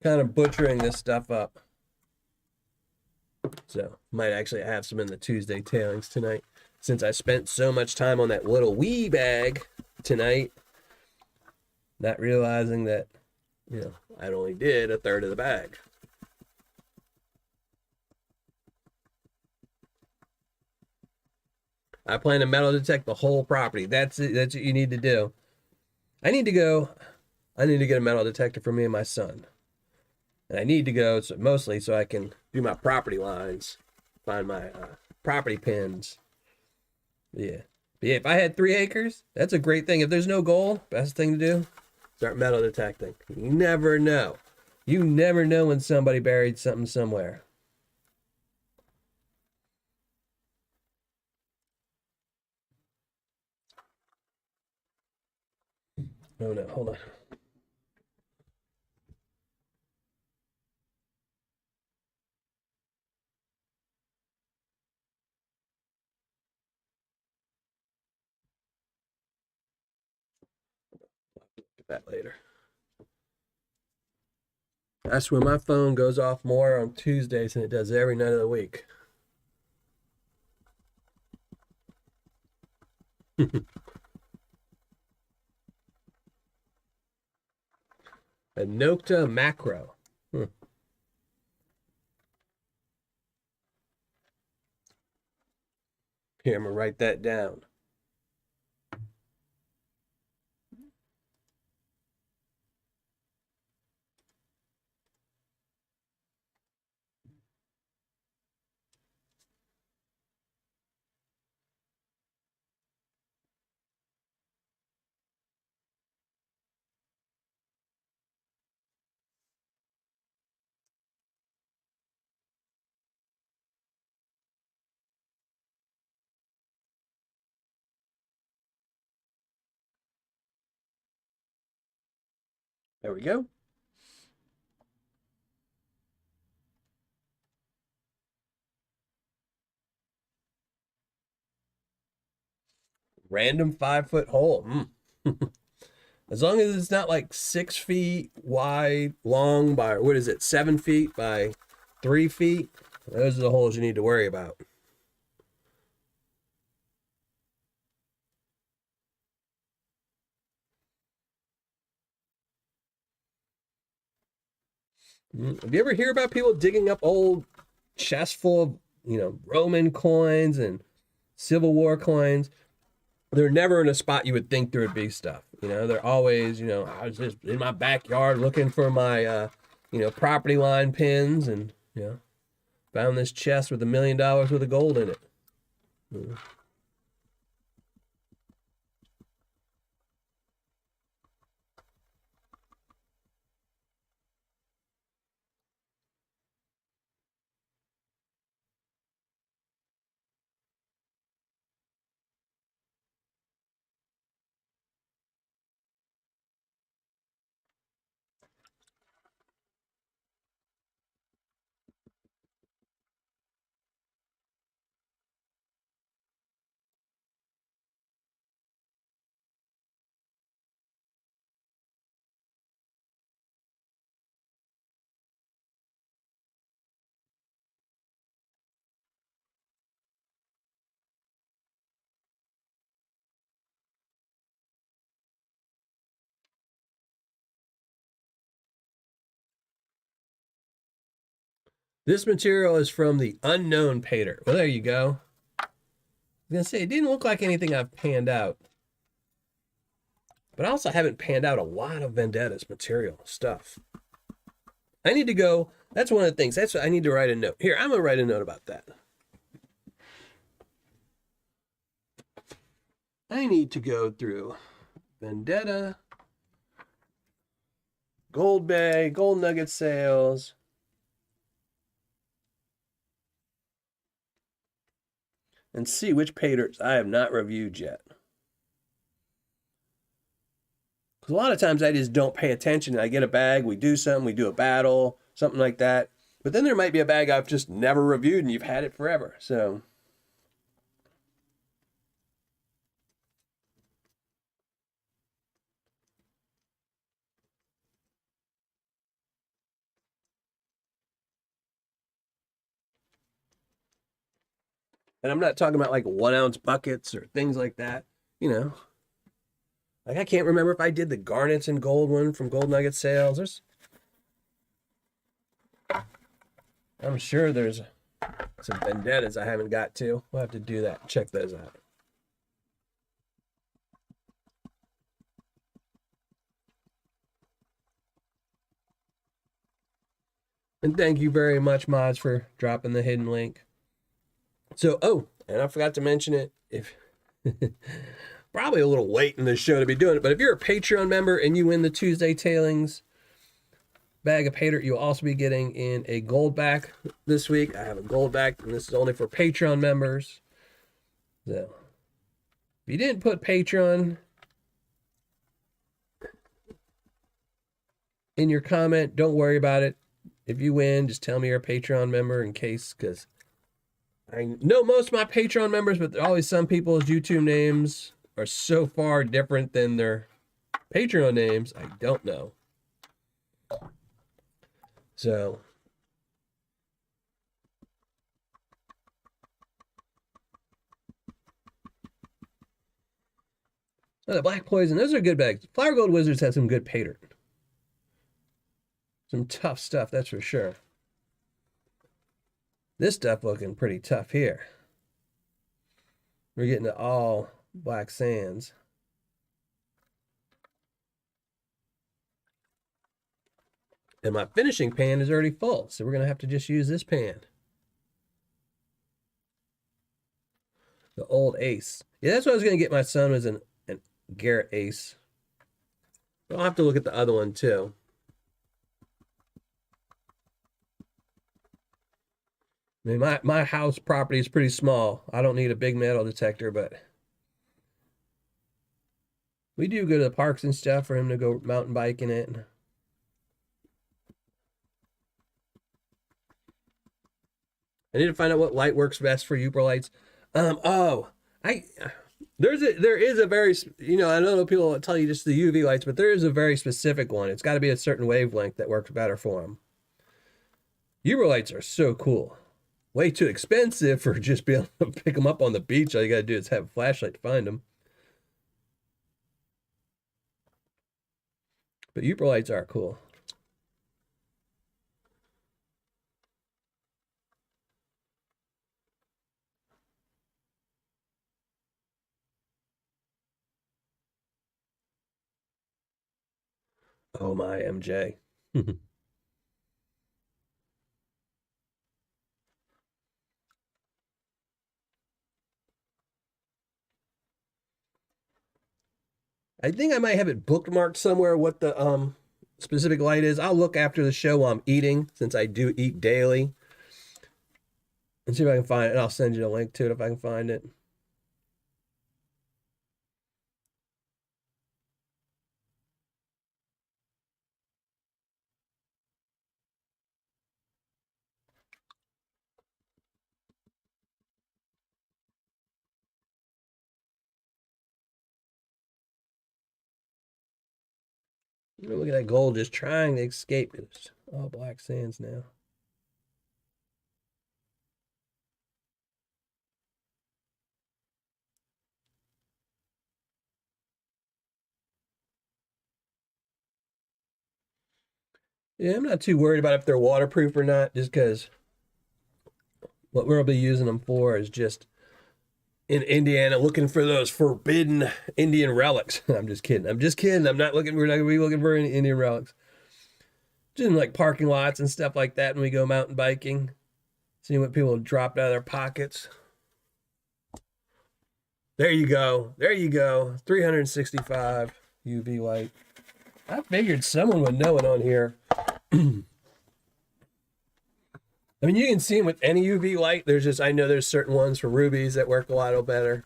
Kind of butchering this stuff up. So might actually have some in the Tuesday tailings tonight, since I spent so much time on that little wee bag tonight, not realizing that, I only did a third of the bag. I plan to metal detect the whole property. That's it. That's what you need to do. I need to get a metal detector for me and my son. And I need to go mostly so I can do my property lines, find my property pins. Yeah. But yeah, if I had 3 acres, that's a great thing. If there's no goal, best thing to do, start metal detecting. You never know. You never know when somebody buried something somewhere. Oh no, hold on. Get that later. That's when my phone goes off more on Tuesdays than it does every night of the week. A Nocta macro. Here, I'm going to write that down. There we go. Random 5-foot hole. As long as it's not like 6 feet wide, long by, what is it, 7 feet by 3 feet, those are the holes you need to worry about. Have you ever hear about people digging up old chests full of, Roman coins and Civil War coins? They're never in a spot you would think there would be stuff. They're always, I was just in my backyard looking for my, property line pins, and, found this chest with $1 million worth of gold in it. This material is from the unknown Paydirt. Well, there you go. I was going to say, it didn't look like anything I've panned out. But I also haven't panned out a lot of Vendetta's material stuff. I need to go. That's one of the things. That's what I need to write a note. Here, I'm going to write a note about that. I need to go through Vendetta, Gold Bay, Gold Nugget sales, and see which Paydirts I have not reviewed yet. Because a lot of times I just don't pay attention. I get a bag, we do something, we do a battle, something like that. But then there might be a bag I've just never reviewed and you've had it forever. So And I'm not talking about like 1 ounce buckets or things like that. You know, like I can't remember if I did the garnets and gold one from Gold Nugget sales. I'm sure there's some Vendettas I haven't got to. We'll have to do that. Check those out. And thank you very much, mods, for dropping the hidden link. So, oh, and I forgot to mention it. If probably a little late in the show to be doing it, but if you're a Patreon member and you win the Tuesday Tailings bag of Paydirt, you'll also be getting in a gold back this week. I have a gold back, and this is only for Patreon members. So, if you didn't put Patreon in your comment, don't worry about it. If you win, just tell me you're a Patreon member in case, because I know most of my Patreon members, but there are always some people's YouTube names are so far different than their Patreon names, I don't know. So, oh, the Black Poison, those are good bags. Flower Gold Wizards have some good Paydirt. Some tough stuff, that's for sure. This stuff looking pretty tough here. We're getting to all black sands. And my finishing pan is already full, so we're going to have to just use this pan. The old ace. Yeah, that's what I was going to get my son, was an Garrett ace. I'll have to look at the other one too. I mean, my house property is pretty small. I don't need a big metal detector, but we do go to the parks and stuff for him to go mountain biking it. I need to find out what light works best for Uber lights. There is a very, I don't know, people tell you just the UV lights, but there is a very specific one. It's got to be a certain wavelength that works better for them. Uber lights are so cool. Way too expensive for just being able to pick them up on the beach. All you got to do is have a flashlight to find them. But Uber lights are cool. Oh my MJ. I think I might have it bookmarked somewhere what the specific light is. I'll look after the show while I'm eating, since I do eat daily. And see if I can find it. And I'll send you a link to it if I can find it. Look at that gold just trying to escape. It's all black sands now. Yeah, I'm not too worried about if they're waterproof or not, just because what we'll be using them for is just in Indiana looking for those forbidden Indian relics. I'm just kidding. I'm just kidding. We're not going to be looking for any Indian relics. Just in like parking lots and stuff like that when we go mountain biking. Seeing what people dropped out of their pockets. There you go. There you go. 365 UV light. I figured someone would know it on here. I mean, you can see them with any UV light. I know there's certain ones for rubies that work a lot better.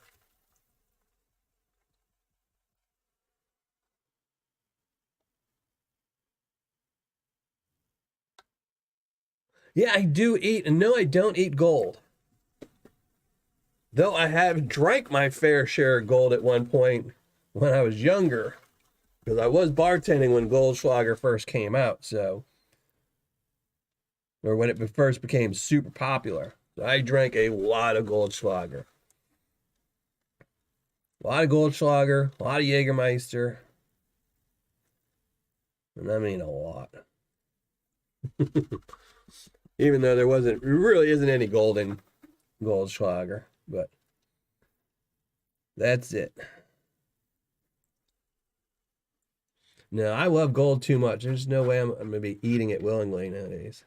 Yeah, I do eat, and no, I don't eat gold. Though I have drank my fair share of gold at one point when I was younger, because I was bartending when Goldschlager first came out, or when it first became super popular. I drank a lot of Goldschlager. A lot of Goldschlager, a lot of Jägermeister. And I mean a lot. Even though there really isn't any gold in Goldschlager, but that's it. No, I love gold too much. There's no way I'm going to be eating it willingly nowadays.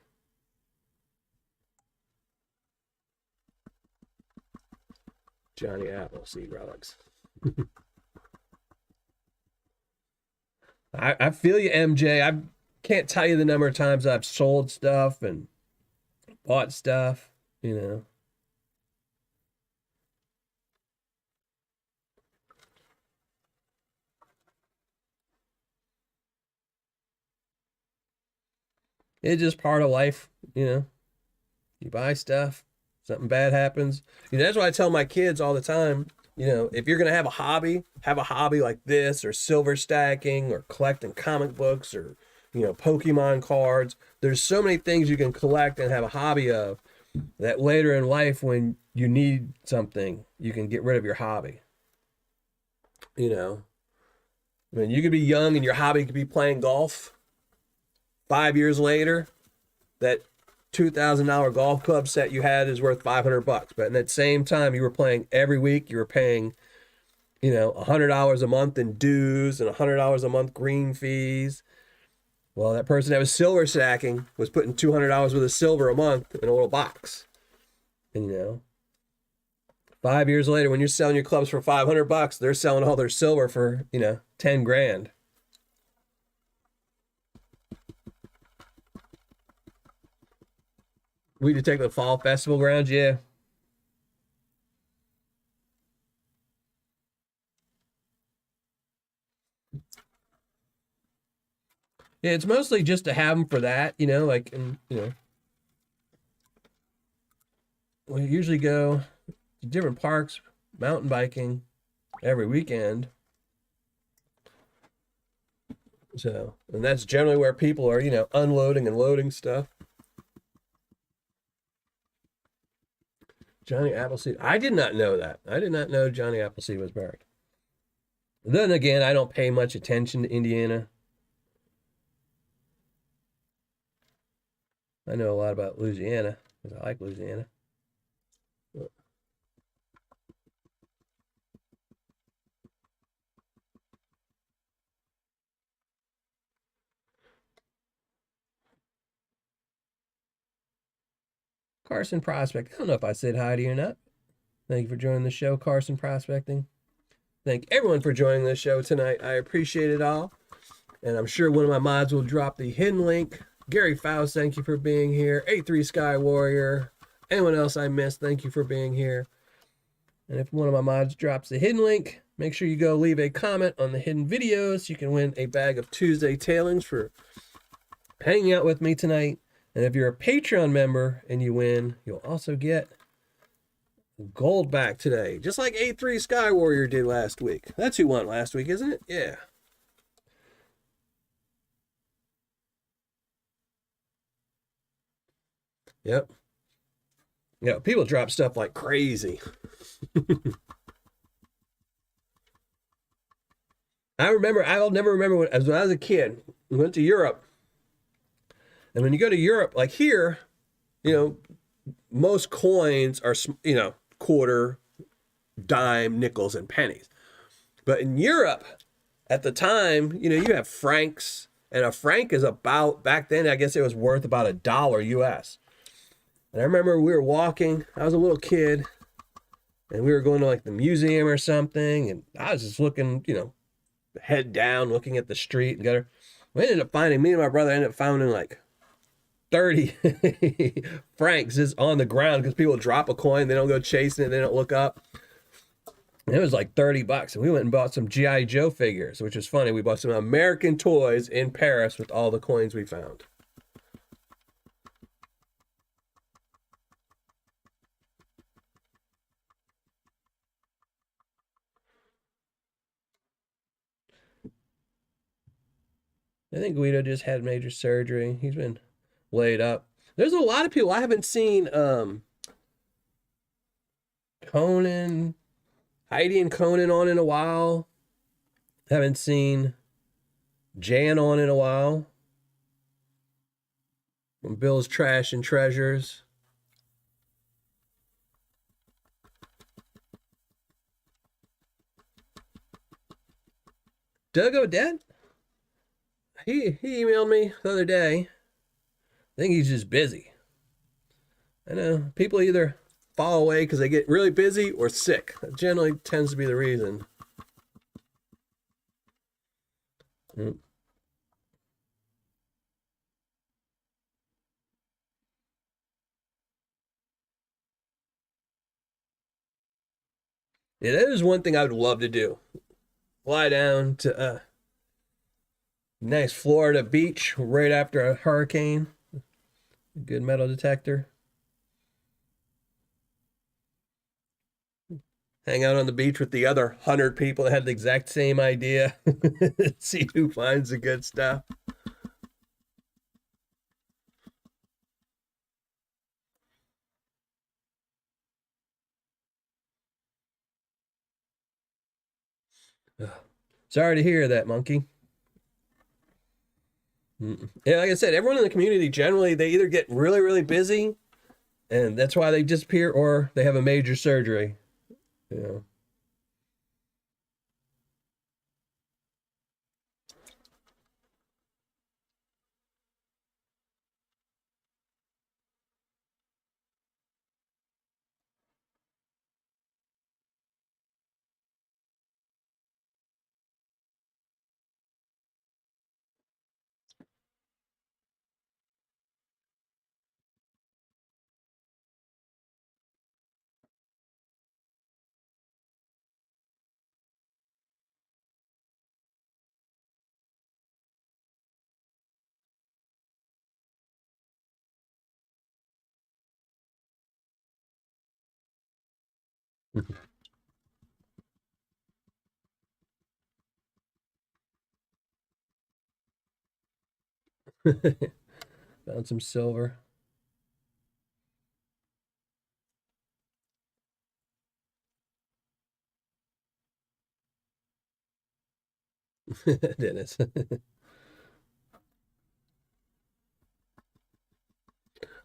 Johnny Appleseed relics. I feel you, MJ. I can't tell you the number of times I've sold stuff and bought stuff, you know. It's just part of life, you know. You buy stuff, something bad happens. You know, that's why I tell my kids all the time, you know, if you're going to have a hobby like this, or silver stacking, or collecting comic books, or, you know, Pokemon cards. There's so many things you can collect and have a hobby of that later in life, when you need something, you can get rid of your hobby. You know, I mean, you could be young and your hobby could be playing golf. 5 years later, that $2,000 golf club set you had is worth $500. But in that same time, you were playing every week. You were paying, you know, $100 a month in dues and $100 a month green fees. Well, that person that was silver stacking was putting $200 worth of silver a month in a little box. And, you know, 5 years later, when you're selling your clubs for $500, they're selling all their silver for, you know, 10 grand. We did take the fall festival grounds, yeah. Yeah, it's mostly just to have them for that, you know, like, and, you know, we usually go to different parks, mountain biking every weekend. So, and that's generally where people are, you know, unloading and loading stuff. Johnny Appleseed. I did not know that. I did not know Johnny Appleseed was married. Then again, I don't pay much attention to Indiana. I know a lot about Louisiana because I like Louisiana. Carson Prospect. I don't know if I said hi to you or not. Thank you for joining the show, Carson Prospecting. Thank everyone for joining the show tonight. I appreciate it all. And I'm sure one of my mods will drop the hidden link. Gary Faust, thank you for being here. A3 Sky Warrior. Anyone else I missed, thank you for being here. And if one of my mods drops the hidden link, make sure you go leave a comment on the hidden videos. You can win a bag of Tuesday tailings for hanging out with me tonight. And if you're a Patreon member and you win, you'll also get gold back today, just like A3 Sky Warrior did last week. That's who won last week, isn't it? Yeah. Yep. Yeah, people drop stuff like crazy. I'll never remember when I was a kid, we went to Europe. And when you go to Europe, like here, you know, most coins are, you know, quarter, dime, nickels, and pennies. But in Europe, at the time, you know, you have francs, and a franc is about, back then, I guess it was worth about $1 US. And I remember we were walking, I was a little kid, and we were going to like the museum or something, and I was just looking, you know, head down, looking at the street. And we ended up finding, me and my brother ended up finding like 30 francs is on the ground because people drop a coin, they don't go chasing it, they don't look up. And it was like $30, and we went and bought some G.I. Joe figures, which was funny. We bought some American toys in Paris with all the coins we found. I think Guido just had major surgery. He's been laid up. There's a lot of people I haven't seen Conan, Heidi and Conan on in a while. Haven't seen Jan on in a while. From Bill's Trash and Treasures. Doug Odette? He emailed me the other day. I think he's just busy. I know people either fall away because they get really busy or sick. That generally tends to be the reason. It is one thing I would love to do. Fly down to a nice Florida beach right after a hurricane. Good metal detector. Hang out on the beach with the other 100 people that had the exact same idea. See who finds the good stuff. Sorry to hear that, Monkey. Yeah, like I said, everyone in the community generally they either get really, really busy, and that's why they disappear, or they have a major surgery. You know. Found some silver. Dennis.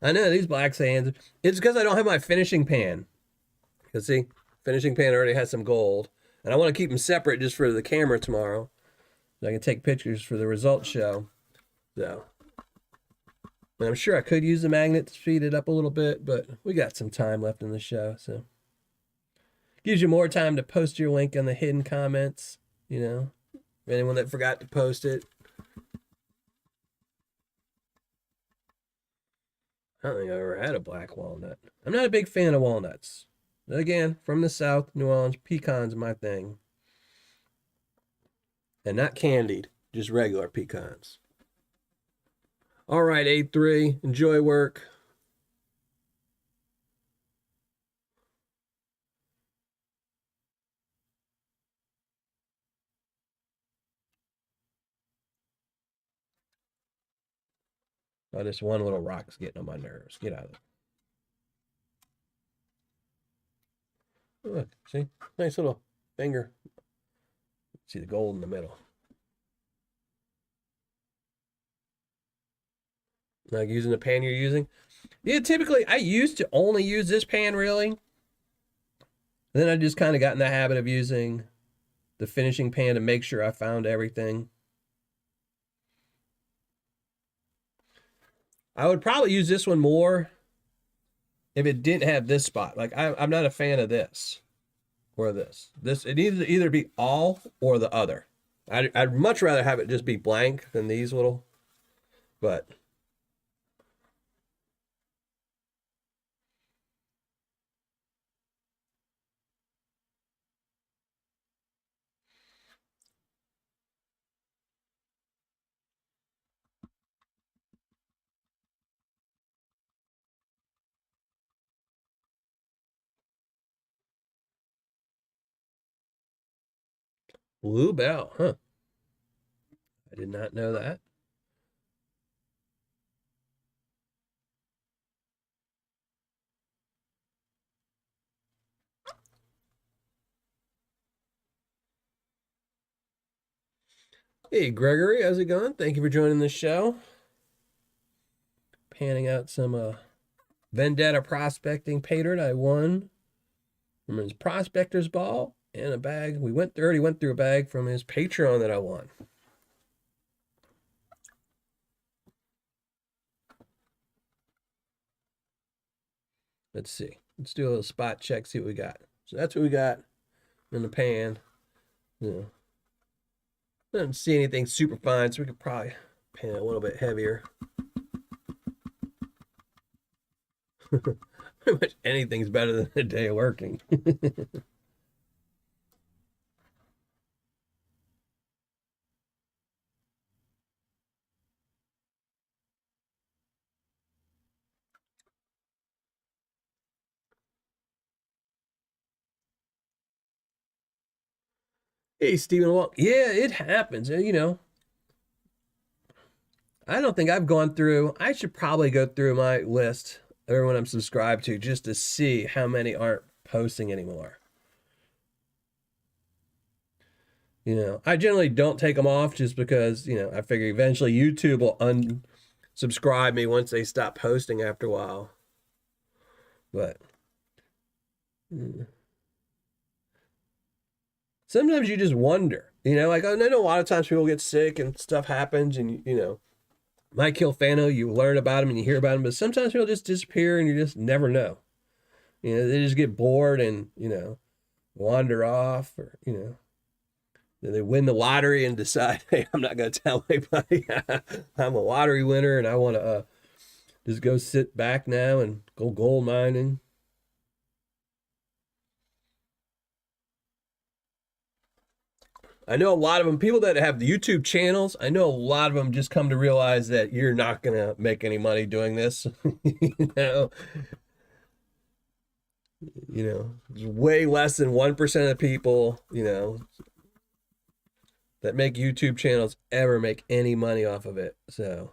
I know these black sands. It's because I don't have my finishing pan. Because see, finishing pan already has some gold, and I want to keep them separate just for the camera tomorrow, so I can take pictures for the results show. So, and I'm sure I could use the magnet to speed it up a little bit, but we got some time left in the show, so gives you more time to post your link in the hidden comments. You know, anyone that forgot to post it. I don't think I've ever had a black walnut. I'm not a big fan of walnuts. Again, from the South, New Orleans, pecans my thing. And not candied, just regular pecans. All right, 8-3. Enjoy work. Oh, this one little rock's getting on my nerves. Get out of there. Look, see? Nice little finger. See the gold in the middle. Like using the pan you're using. Yeah, typically I used to only use this pan really. Then I just kind of got in the habit of using the finishing pan to make sure I found everything. I would probably use this one more if it didn't have this spot. Like I'm not a fan of this or this. This it needs to either be all or the other. I'd much rather have it just be blank than these little, but Blue Bell, huh? I did not know that. Hey, Gregory, how's it going? Thank you for joining the show. Panning out some Vendetta prospecting Paydirt. I won from his prospector's ball and a bag. Already went through a bag from his Patreon that I won. Let's see. Let's do a little spot check, see what we got. So that's what we got in the pan. I don't see anything super fine, so we could probably pan it a little bit heavier. Pretty much anything's better than a day of working. Hey, Stephen Walk. Yeah, it happens. I don't think I've gone through. I should probably go through my list, everyone I'm subscribed to, just to see how many aren't posting anymore. I generally don't take them off just because, I figure eventually YouTube will unsubscribe me once they stop posting after a while. But sometimes you just wonder, like I know a lot of times people get sick and stuff happens and, might kill Fano, you learn about them and you hear about them, but sometimes people just disappear and you just never know. They just get bored and, wander off or, they win the lottery and decide, hey, I'm not going to tell anybody I'm a lottery winner and I want to just go sit back now and go gold mining. I know a lot of them, people that have the YouTube channels, I know a lot of them just come to realize that you're not going to make any money doing this. Way less than 1% of the people, that make YouTube channels ever make any money off of it. So,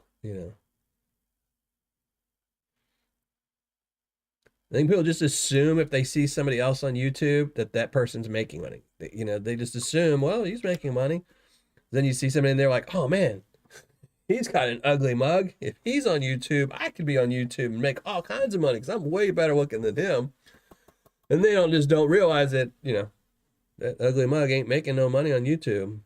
I think people just assume if they see somebody else on YouTube that person's making money. They just assume, well, he's making money. Then you see somebody and they're like, oh man, he's got an ugly mug. If he's on YouTube, I could be on YouTube and make all kinds of money because I'm way better looking than him. And they don't realize that, that ugly mug ain't making no money on YouTube.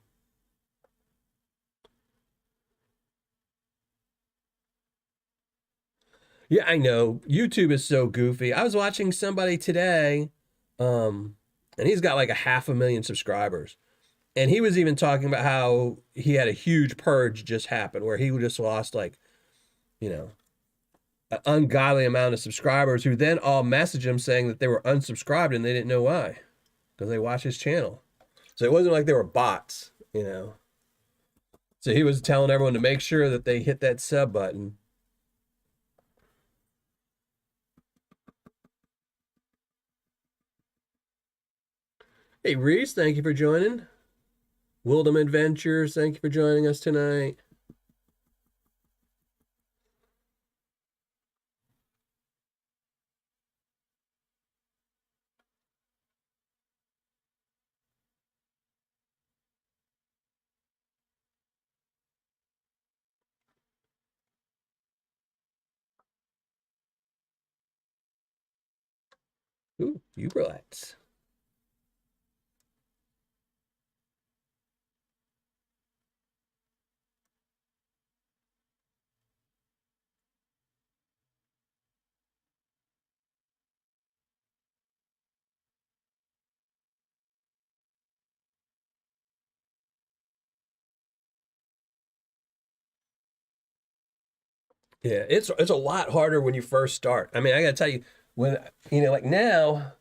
Yeah, I know. YouTube is so goofy. I was watching somebody today, and he's got like 500,000 subscribers. And he was even talking about how he had a huge purge just happen where he just lost like, an ungodly amount of subscribers who then all messaged him saying that they were unsubscribed and they didn't know why because they watched his channel. So it wasn't like they were bots, So he was telling everyone to make sure that they hit that sub button. Hey, Reese, thank you for joining. Wildem Adventures, thank you for joining us tonight. Ooh, you relax. Yeah, it's a lot harder when you first start. I mean, I gotta tell you, when like now,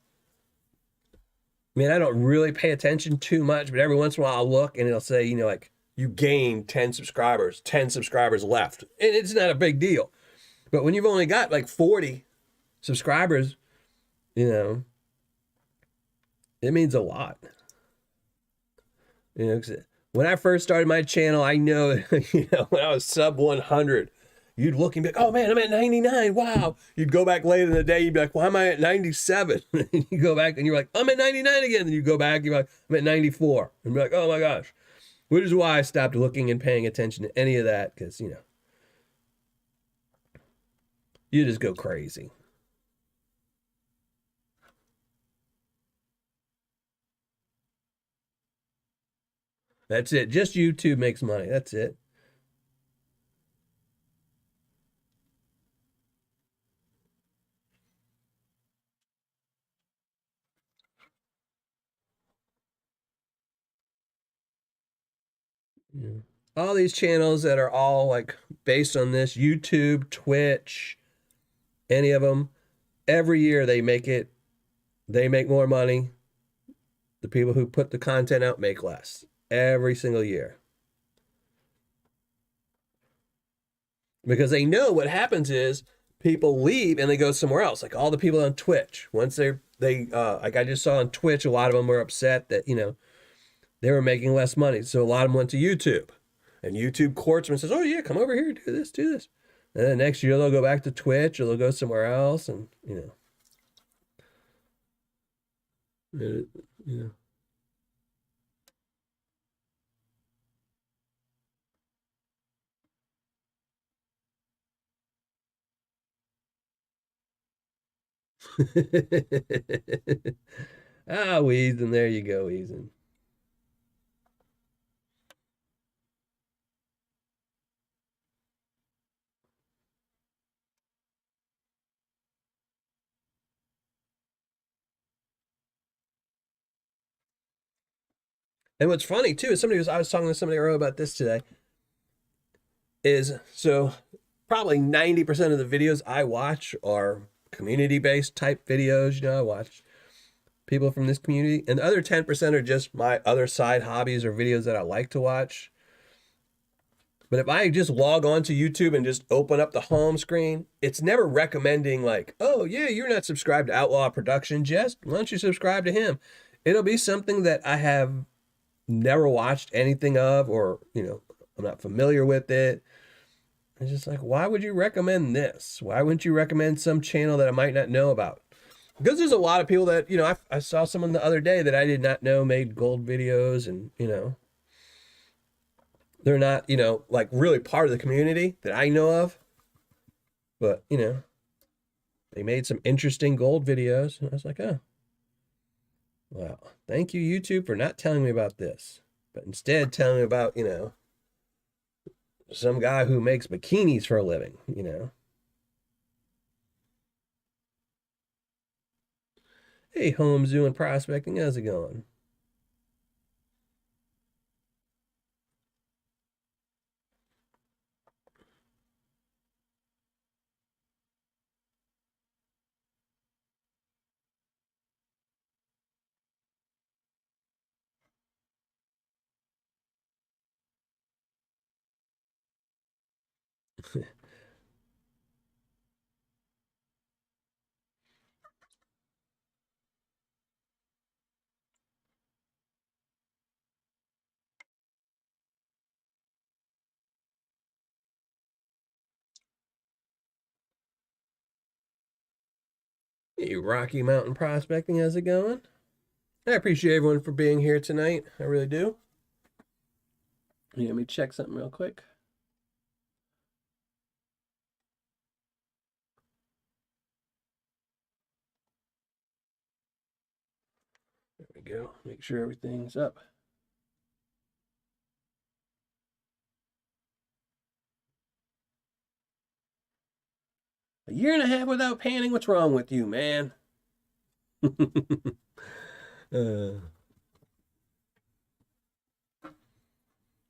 I don't really pay attention too much, but every once in a while I'll look and it'll say, like you gained 10 subscribers, 10 subscribers left. And it's not a big deal. But when you've only got like 40 subscribers, it means a lot. When I first started my channel, I know, when I was sub 100, you'd look and be like, oh man, I'm at 99. Wow. You'd go back later in the day. You'd be like, why am I at 97? And you go back and you're like, I'm at 99 again. And you go back, you're like, I'm at 94. And be like, oh my gosh. Which is why I stopped looking and paying attention to any of that, because, you just go crazy. That's it. Just YouTube makes money. That's it. Yeah. All these channels that are all like based on this, YouTube, Twitch, any of them, every year they make more money. The people who put the content out make less every single year. Because they know what happens is people leave and they go somewhere else. Like all the people on Twitch, once they like I just saw on Twitch, a lot of them were upset that, they were making less money. So a lot of them went to YouTube. And YouTube courts them and says, oh yeah, come over here, do this, do this. And then next year they'll go back to Twitch or they'll go somewhere else, and you know. Weezing, there you go, Weezing. And what's funny too is I was talking to somebody earlier about this today, is so probably 90% of the videos I watch are community-based type videos. I watch people from this community, and the other 10% are just my other side hobbies or videos that I like to watch. But if I just log on to YouTube and just open up the home screen, it's never recommending like, oh yeah, you're not subscribed to Outlaw Production, Jess, why don't you subscribe to him? It'll be something that I have never watched anything of, or, I'm not familiar with it. It's just like, why would you recommend this? Why wouldn't you recommend some channel that I might not know about? Because there's a lot of people that, I saw someone the other day that I did not know made gold videos, and, they're not, like really part of the community that I know of. But, they made some interesting gold videos. And I was like, oh, wow. Thank you, YouTube, for not telling me about this. But instead telling me about, some guy who makes bikinis for a living, Hey, home zoo and prospecting, how's it going? Hey, Rocky Mountain Prospecting, how's it going? I appreciate everyone for being here tonight. I really do. Yeah, let me check something real quick. There we go. Make sure everything's up. A year and a half without panning? What's wrong with you, man?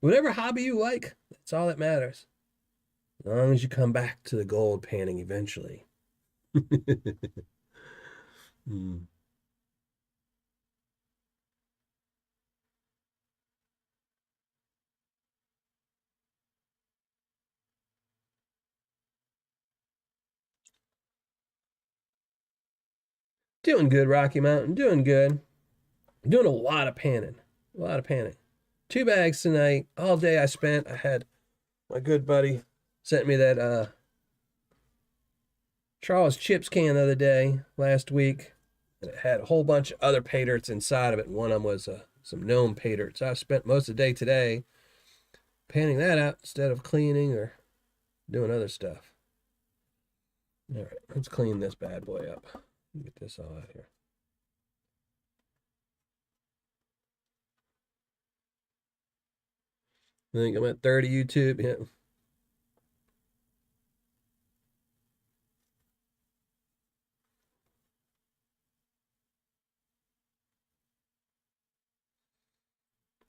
Whatever hobby you like, that's all that matters. As long as you come back to the gold panning eventually. Mm. Doing good, Rocky Mountain. Doing good. Doing a lot of panning. A lot of panning. 2 bags tonight. All day I spent. I had my good buddy sent me that Charles Chips can the other day, last week. And it had a whole bunch of other Paydirts inside of it. And one of them was some gnome paydirt. So I've spent most of the day today panning that out instead of cleaning or doing other stuff. All right, let's clean this bad boy up. Get this all out here. I think I'm at 30 YouTube. Yeah.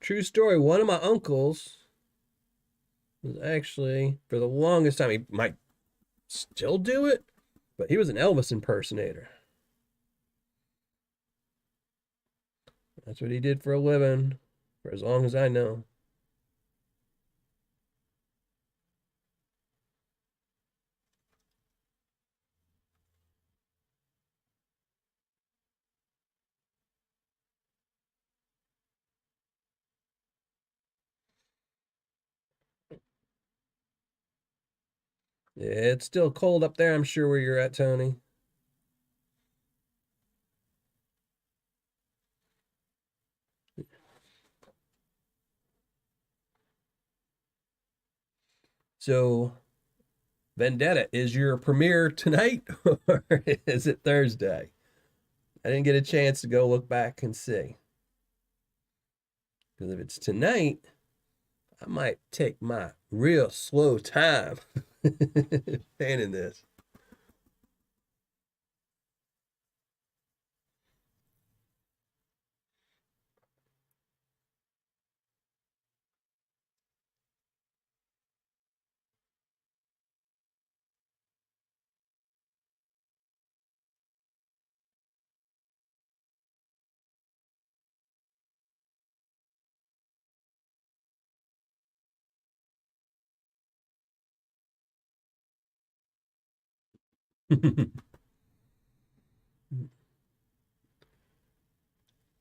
True story. One of my uncles was actually, for the longest time, he might still do it, but he was an Elvis impersonator. That's what he did for a living, for as long as I know. Yeah, it's still cold up there, I'm sure, where you're at, Tony. So, Vendetta, is your premiere tonight or is it Thursday? I didn't get a chance to go look back and see. Because if it's tonight, I might take my real slow time panning this.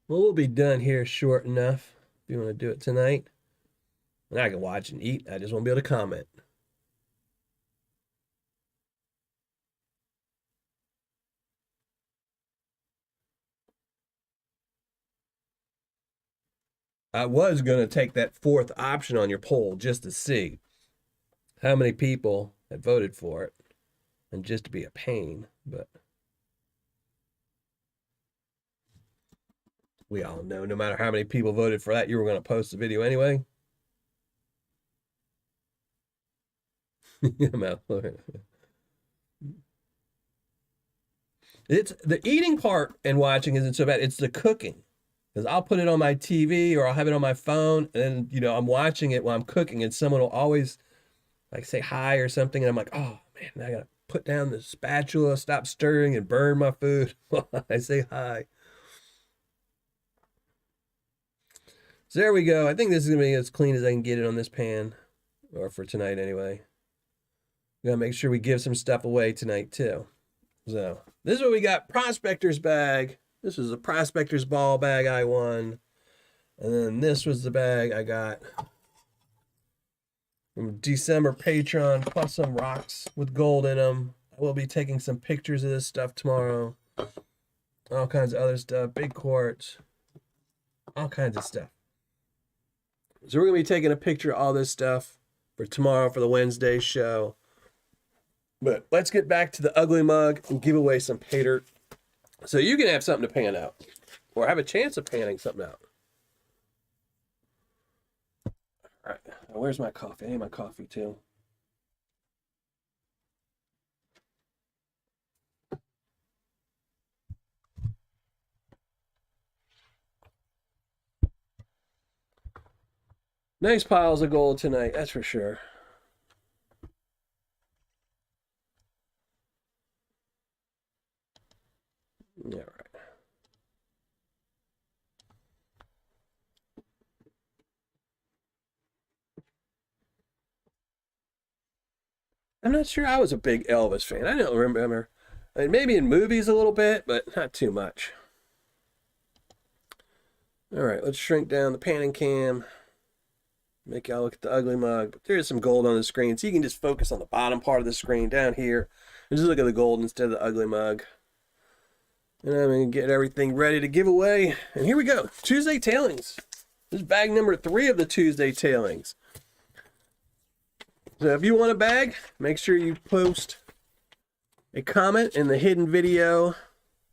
Well, we'll be done here short enough if you want to do it tonight. And I can watch and eat. I just won't be able to comment. I was going to take that fourth option on your poll just to see how many people had voted for it and just to be a pain, but we all know no matter how many people voted for that, you were going to post the video anyway. It's the eating part and watching isn't so bad. It's the cooking. Because I'll put it on my TV or I'll have it on my phone and I'm watching it while I'm cooking and someone will always like say hi or something and I'm like, oh man, I gotta put down the spatula, stop stirring and burn my food while I say hi. So there we go. I think this is gonna be as clean as I can get it on this pan, or for tonight anyway. Gotta make sure we give some stuff away tonight too. So this is what we got. Prospector's bag. This was a prospector's ball bag I won. And then this was the bag I got from December Patreon, plus some rocks with gold in them. I will be taking some pictures of this stuff tomorrow. All kinds of other stuff, big quartz, all kinds of stuff. So we're going to be taking a picture of all this stuff for tomorrow for the Wednesday show. But let's get back to the ugly mug and give away some Paydirt so you can have something to pan out or have a chance of panning something out. All right, where's my coffee? I need my coffee too. Nice piles of gold tonight, that's for sure. Yeah, right. I'm not sure I was a big Elvis fan. I don't remember. I mean, maybe in movies a little bit, but not too much. All right, let's shrink down the panning cam. Make y'all look at the ugly mug. But there's some gold on the screen, so you can just focus on the bottom part of the screen down here and just look at the gold instead of the ugly mug. And I'm going to get everything ready to give away. And here we go. Tuesday tailings. This is bag number 3 of the Tuesday tailings. So if you want a bag, make sure you post a comment in the hidden video.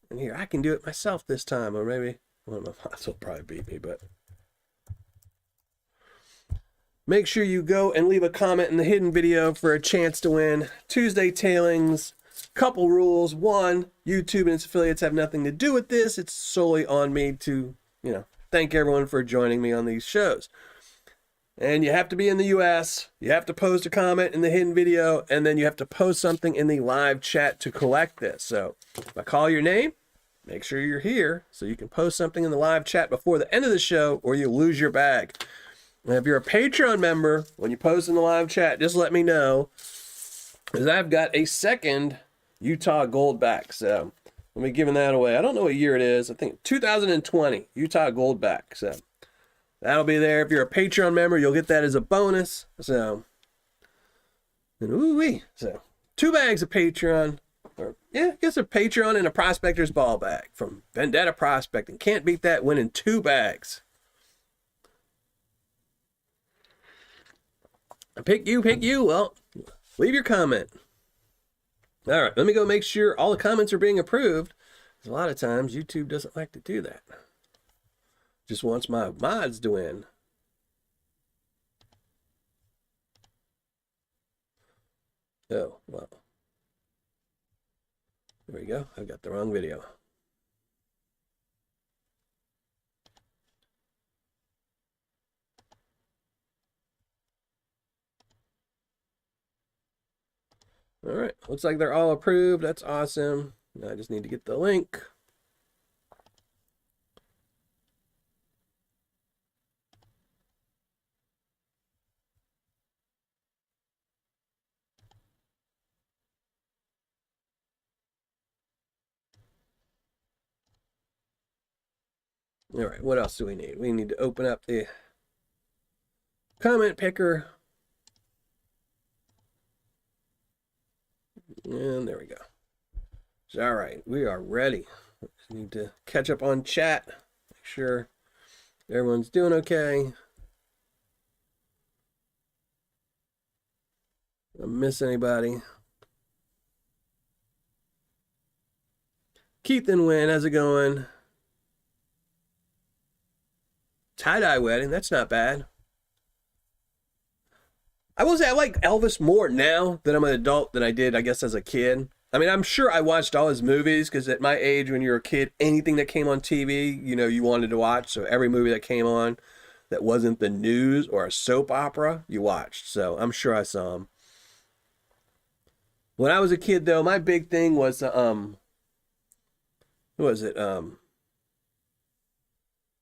And here, I can do it myself this time. Or maybe, well, my boss will probably beat me, but make sure you go and leave a comment in the hidden video for a chance to win Tuesday tailings. Couple rules. 1, YouTube and its affiliates have nothing to do with this. It's solely on me to, thank everyone for joining me on these shows. And you have to be in the US, you have to post a comment in the hidden video, and then you have to post something in the live chat to collect this. So if I call your name, make sure you're here so you can post something in the live chat before the end of the show, or you lose your bag. And if you're a Patreon member, when you post in the live chat, just let me know, because I've got a second Utah Gold back. So let me giving that away. I don't know what year it is. I think 2020 Utah Gold back. So that'll be there. If you're a Patreon member, you'll get that as a bonus. So, and ooh-wee. So 2 bags of Patreon. Or, yeah, I guess a Patreon and a Prospector's Ball bag from Vendetta Prospecting. Can't beat that, winning 2 bags. Pick you. Well, leave your comment. All right, let me go make sure all the comments are being approved. Because a lot of times YouTube doesn't like to do that. Just wants my mods to win. Oh, well. There we go. I've got the wrong video. All right, looks like they're all approved. That's awesome. Now I just need to get the link. All right, what else do we need? We need to open up the comment picker. And there we go. All right, we are ready. Just need to catch up on chat. Make sure everyone's doing okay. Don't miss anybody. Keith and Wynn, how's it going? Tie-dye wedding, that's not bad. I will say I like Elvis more now that I'm an adult than I did, I guess, as a kid. I mean, I'm sure I watched all his movies because at my age, when you were a kid, anything that came on TV, you wanted to watch. So every movie that came on that wasn't the news or a soap opera, you watched. So I'm sure I saw them. When I was a kid, though, my big thing was, who was it?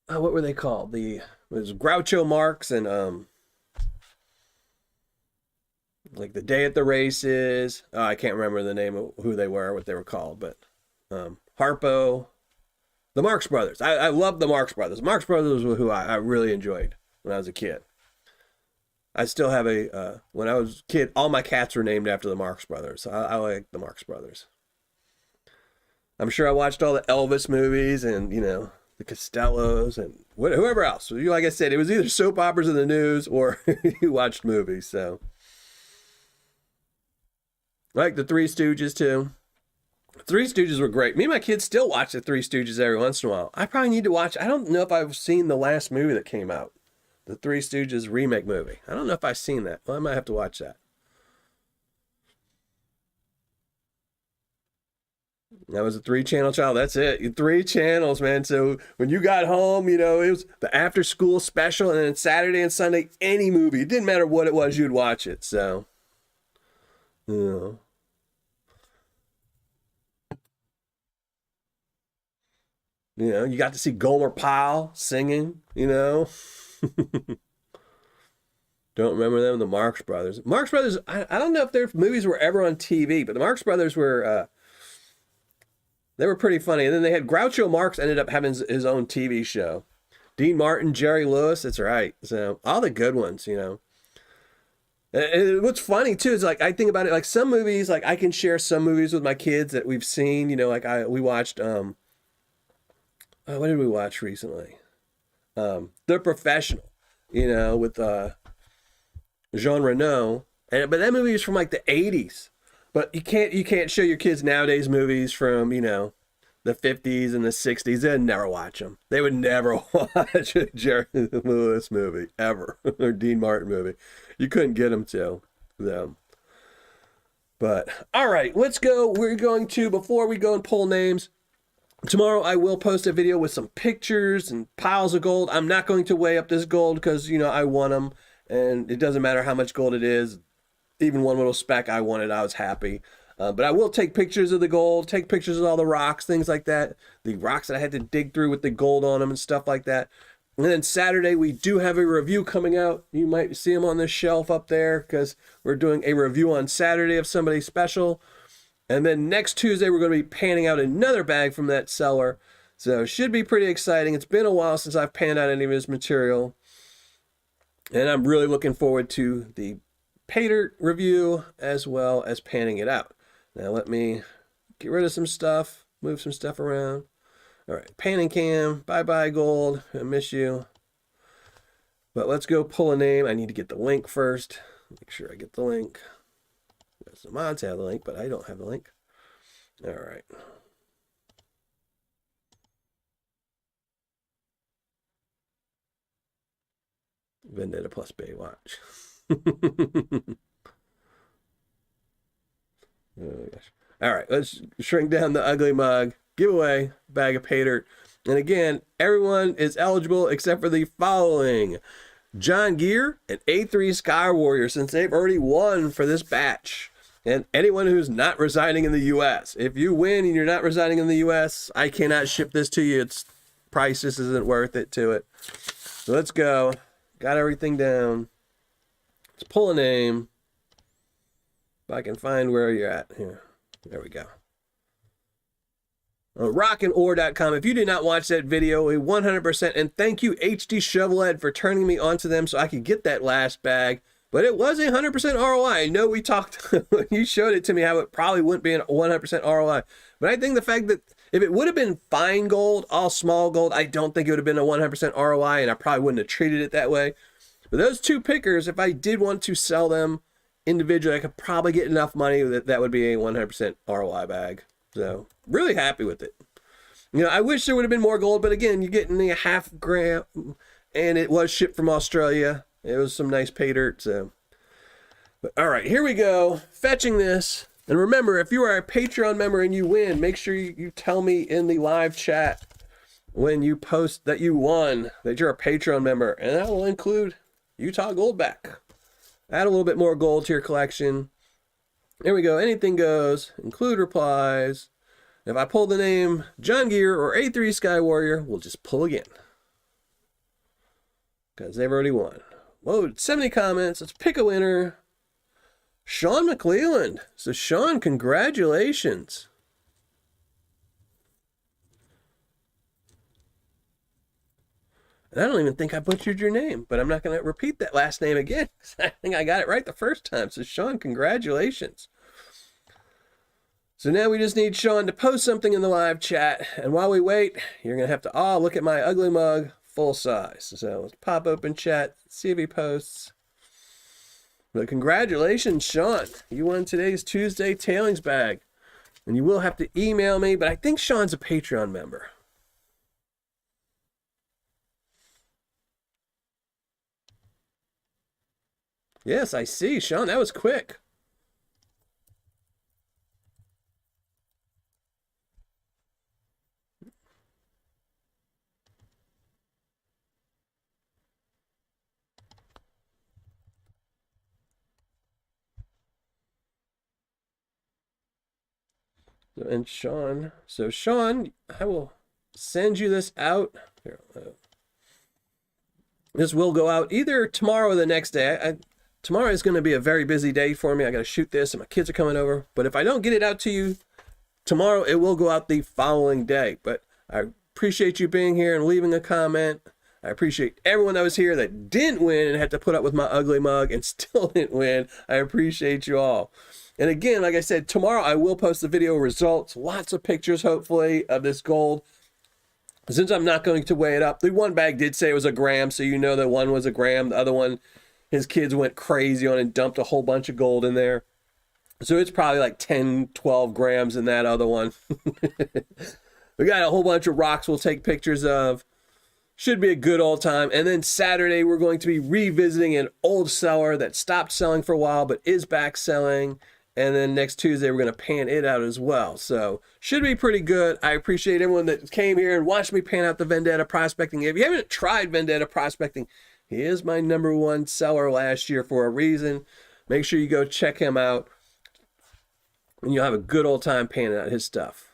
What were they called? It was Groucho Marx and, like the Day at the Races. I can't remember the name of who they were, what they were called, but Harpo, the Marx Brothers. I loved the Marx Brothers. Marx Brothers were who I really enjoyed when I was a kid. I still have when I was a kid, all my cats were named after the Marx Brothers. I like the Marx Brothers. I'm sure I watched all the Elvis movies and, the Costellos and whoever else. Like I said, it was either soap operas in the news or you watched movies, so. I like the Three Stooges, too. Three Stooges were great. Me and my kids still watch the Three Stooges every once in a while. I probably need to watch. I don't know if I've seen the last movie that came out. The Three Stooges remake movie. I don't know if I've seen that. Well, I might have to watch that. That was a 3-channel child. That's it. 3 channels, man. So when you got home, it was the after school special, and then Saturday and Sunday, any movie. It didn't matter what it was, you'd watch it. So, you got to see Gomer Pyle singing, Don't remember them, the Marx Brothers. Marx Brothers, I don't know if their movies were ever on TV, but the Marx Brothers were, they were pretty funny. And then they had Groucho Marx ended up having his own TV show. Dean Martin, Jerry Lewis, that's right. So all the good ones, And what's funny too is like I think about it, like some movies, like I can share some movies with my kids that we've seen. We watched what did we watch recently? The Professional, you know, with Jean Reno, but that movie is from like the 80s. But you can't show your kids nowadays movies from, you know, the 50s and the 60s. They'd never watch them. They would never watch a Jerry Lewis movie ever, or Dean Martin movie. You couldn't get them to them. But all right, let's go. We're going to, before we go and pull names, tomorrow I will post a video with some pictures and piles of gold. I'm not going to weigh up this gold because, you know, I want them, and it doesn't matter how much gold it is. Even one little speck I wanted, I was happy. But I will take pictures of the gold, take pictures of all the rocks, things like that. The rocks that I had to dig through with the gold on them and stuff like that. And then Saturday, we do have a review coming out. You might see them on this shelf up there because we're doing a review on Saturday of somebody special. And then next Tuesday, we're going to be panning out another bag from that seller. So it should be pretty exciting. It's been a while since I've panned out any of his material. And I'm really looking forward to the Paydirt review as well as panning it out. Now let me get rid of some stuff, move some stuff around. All right, panning cam, bye-bye gold, I miss you. But let's go pull a name. I need to get the link first. Make sure I get the link. The mods have the link, but I don't have the link. All right. Vendetta plus Baywatch. Oh gosh. All right, let's shrink down the ugly mug. Giveaway bag of Paydirt. And again, everyone is eligible except for the following: John Gear and A3 Sky Warrior, since they've already won for this batch. And anyone who's not residing in the U.S. If you win and you're not residing in the U.S., I cannot ship this to you. Its price just isn't worth it to it. So let's go. Got everything down. Let's pull a name. If I can find where you're at here. There we go. Rockandor.com. If you did not watch that video, 100%. And thank you, HD Shovelhead, for turning me onto them so I could get that last bag. But it was a 100% ROI. I know we talked, when you showed it to me, how it probably wouldn't be a 100% ROI. But I think the fact that if it would have been fine gold, all small gold, I don't think it would have been a 100% ROI, and I probably wouldn't have treated it that way. But those two pickers, if I did want to sell them individually, I could probably get enough money that that would be a 100% ROI bag. So really happy with it. You know, I wish there would have been more gold, but again, you're getting a half gram, and it was shipped from Australia. It was some nice Paydirt. So, but all right, here we go. Fetching this. And remember, if you are a Patreon member and you win, make sure you tell me in the live chat when you post that you won, that you're a Patreon member, and that will include Utah Gold back. Add a little bit more gold to your collection. There we go. Anything goes. Include replies. If I pull the name John Gear or A3 Sky Warrior, we'll just pull again. Because they've already won. Whoa, 70 comments. Let's pick a winner. Sean McClelland. So Sean, congratulations. And I don't even think I butchered your name, but I'm not going to repeat that last name again. I think I got it right the first time. So Sean, congratulations. So now we just need Sean to post something in the live chat. And while we wait, you're going to have to look at my ugly mug full size. So let's pop open chat, see if he posts. But congratulations, Sean. You won today's Tuesday tailings bag. And you will have to email me, but I think Sean's a Patreon member. Yes, I see, Sean. That was quick. And Sean, so Sean, I will send you this out. Here, this will go out either tomorrow or the next day. Tomorrow is going to be a very busy day for me. I got to shoot this and my kids are coming over. But if I don't get it out to you tomorrow, it will go out the following day. But I appreciate you being here and leaving a comment. I appreciate everyone that was here that didn't win and had to put up with my ugly mug and still didn't win. I appreciate you all. And again, like I said, tomorrow I will post the video results. Lots of pictures, hopefully, of this gold. Since I'm not going to weigh it up, the one bag did say it was a gram, so you know that one was a gram. The other one, his kids went crazy on and dumped a whole bunch of gold in there. So it's probably like 10, 12 grams in that other one. We got a whole bunch of rocks we'll take pictures of. Should be a good old time. And then Saturday, we're going to be revisiting an old seller that stopped selling for a while but is back selling. And then next Tuesday, we're going to pan it out as well. So should be pretty good. I appreciate everyone that came here and watched me pan out the Vendetta prospecting. If you haven't tried Vendetta prospecting, he is my #1 seller last year for a reason. Make sure you go check him out. And you'll have a good old time panning out his stuff.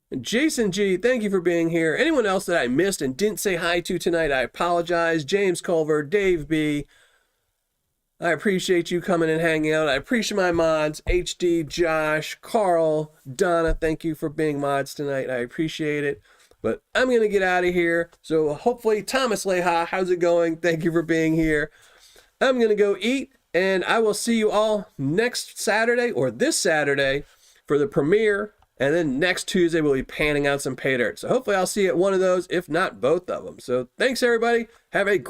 And Jason G, thank you for being here. Anyone else that I missed and didn't say hi to tonight, I apologize. James Culver, Dave B, I appreciate you coming and hanging out. I appreciate my mods, HD, Josh, Carl, Donna. Thank you for being mods tonight. I appreciate it. But I'm going to get out of here. So hopefully, Thomas Leha, how's it going? Thank you for being here. I'm going to go eat, and I will see you all next Saturday or this Saturday for the premiere. And then next Tuesday, we'll be panning out some Paydirt. So hopefully I'll see you at one of those, if not both of them. So thanks, everybody. Have a great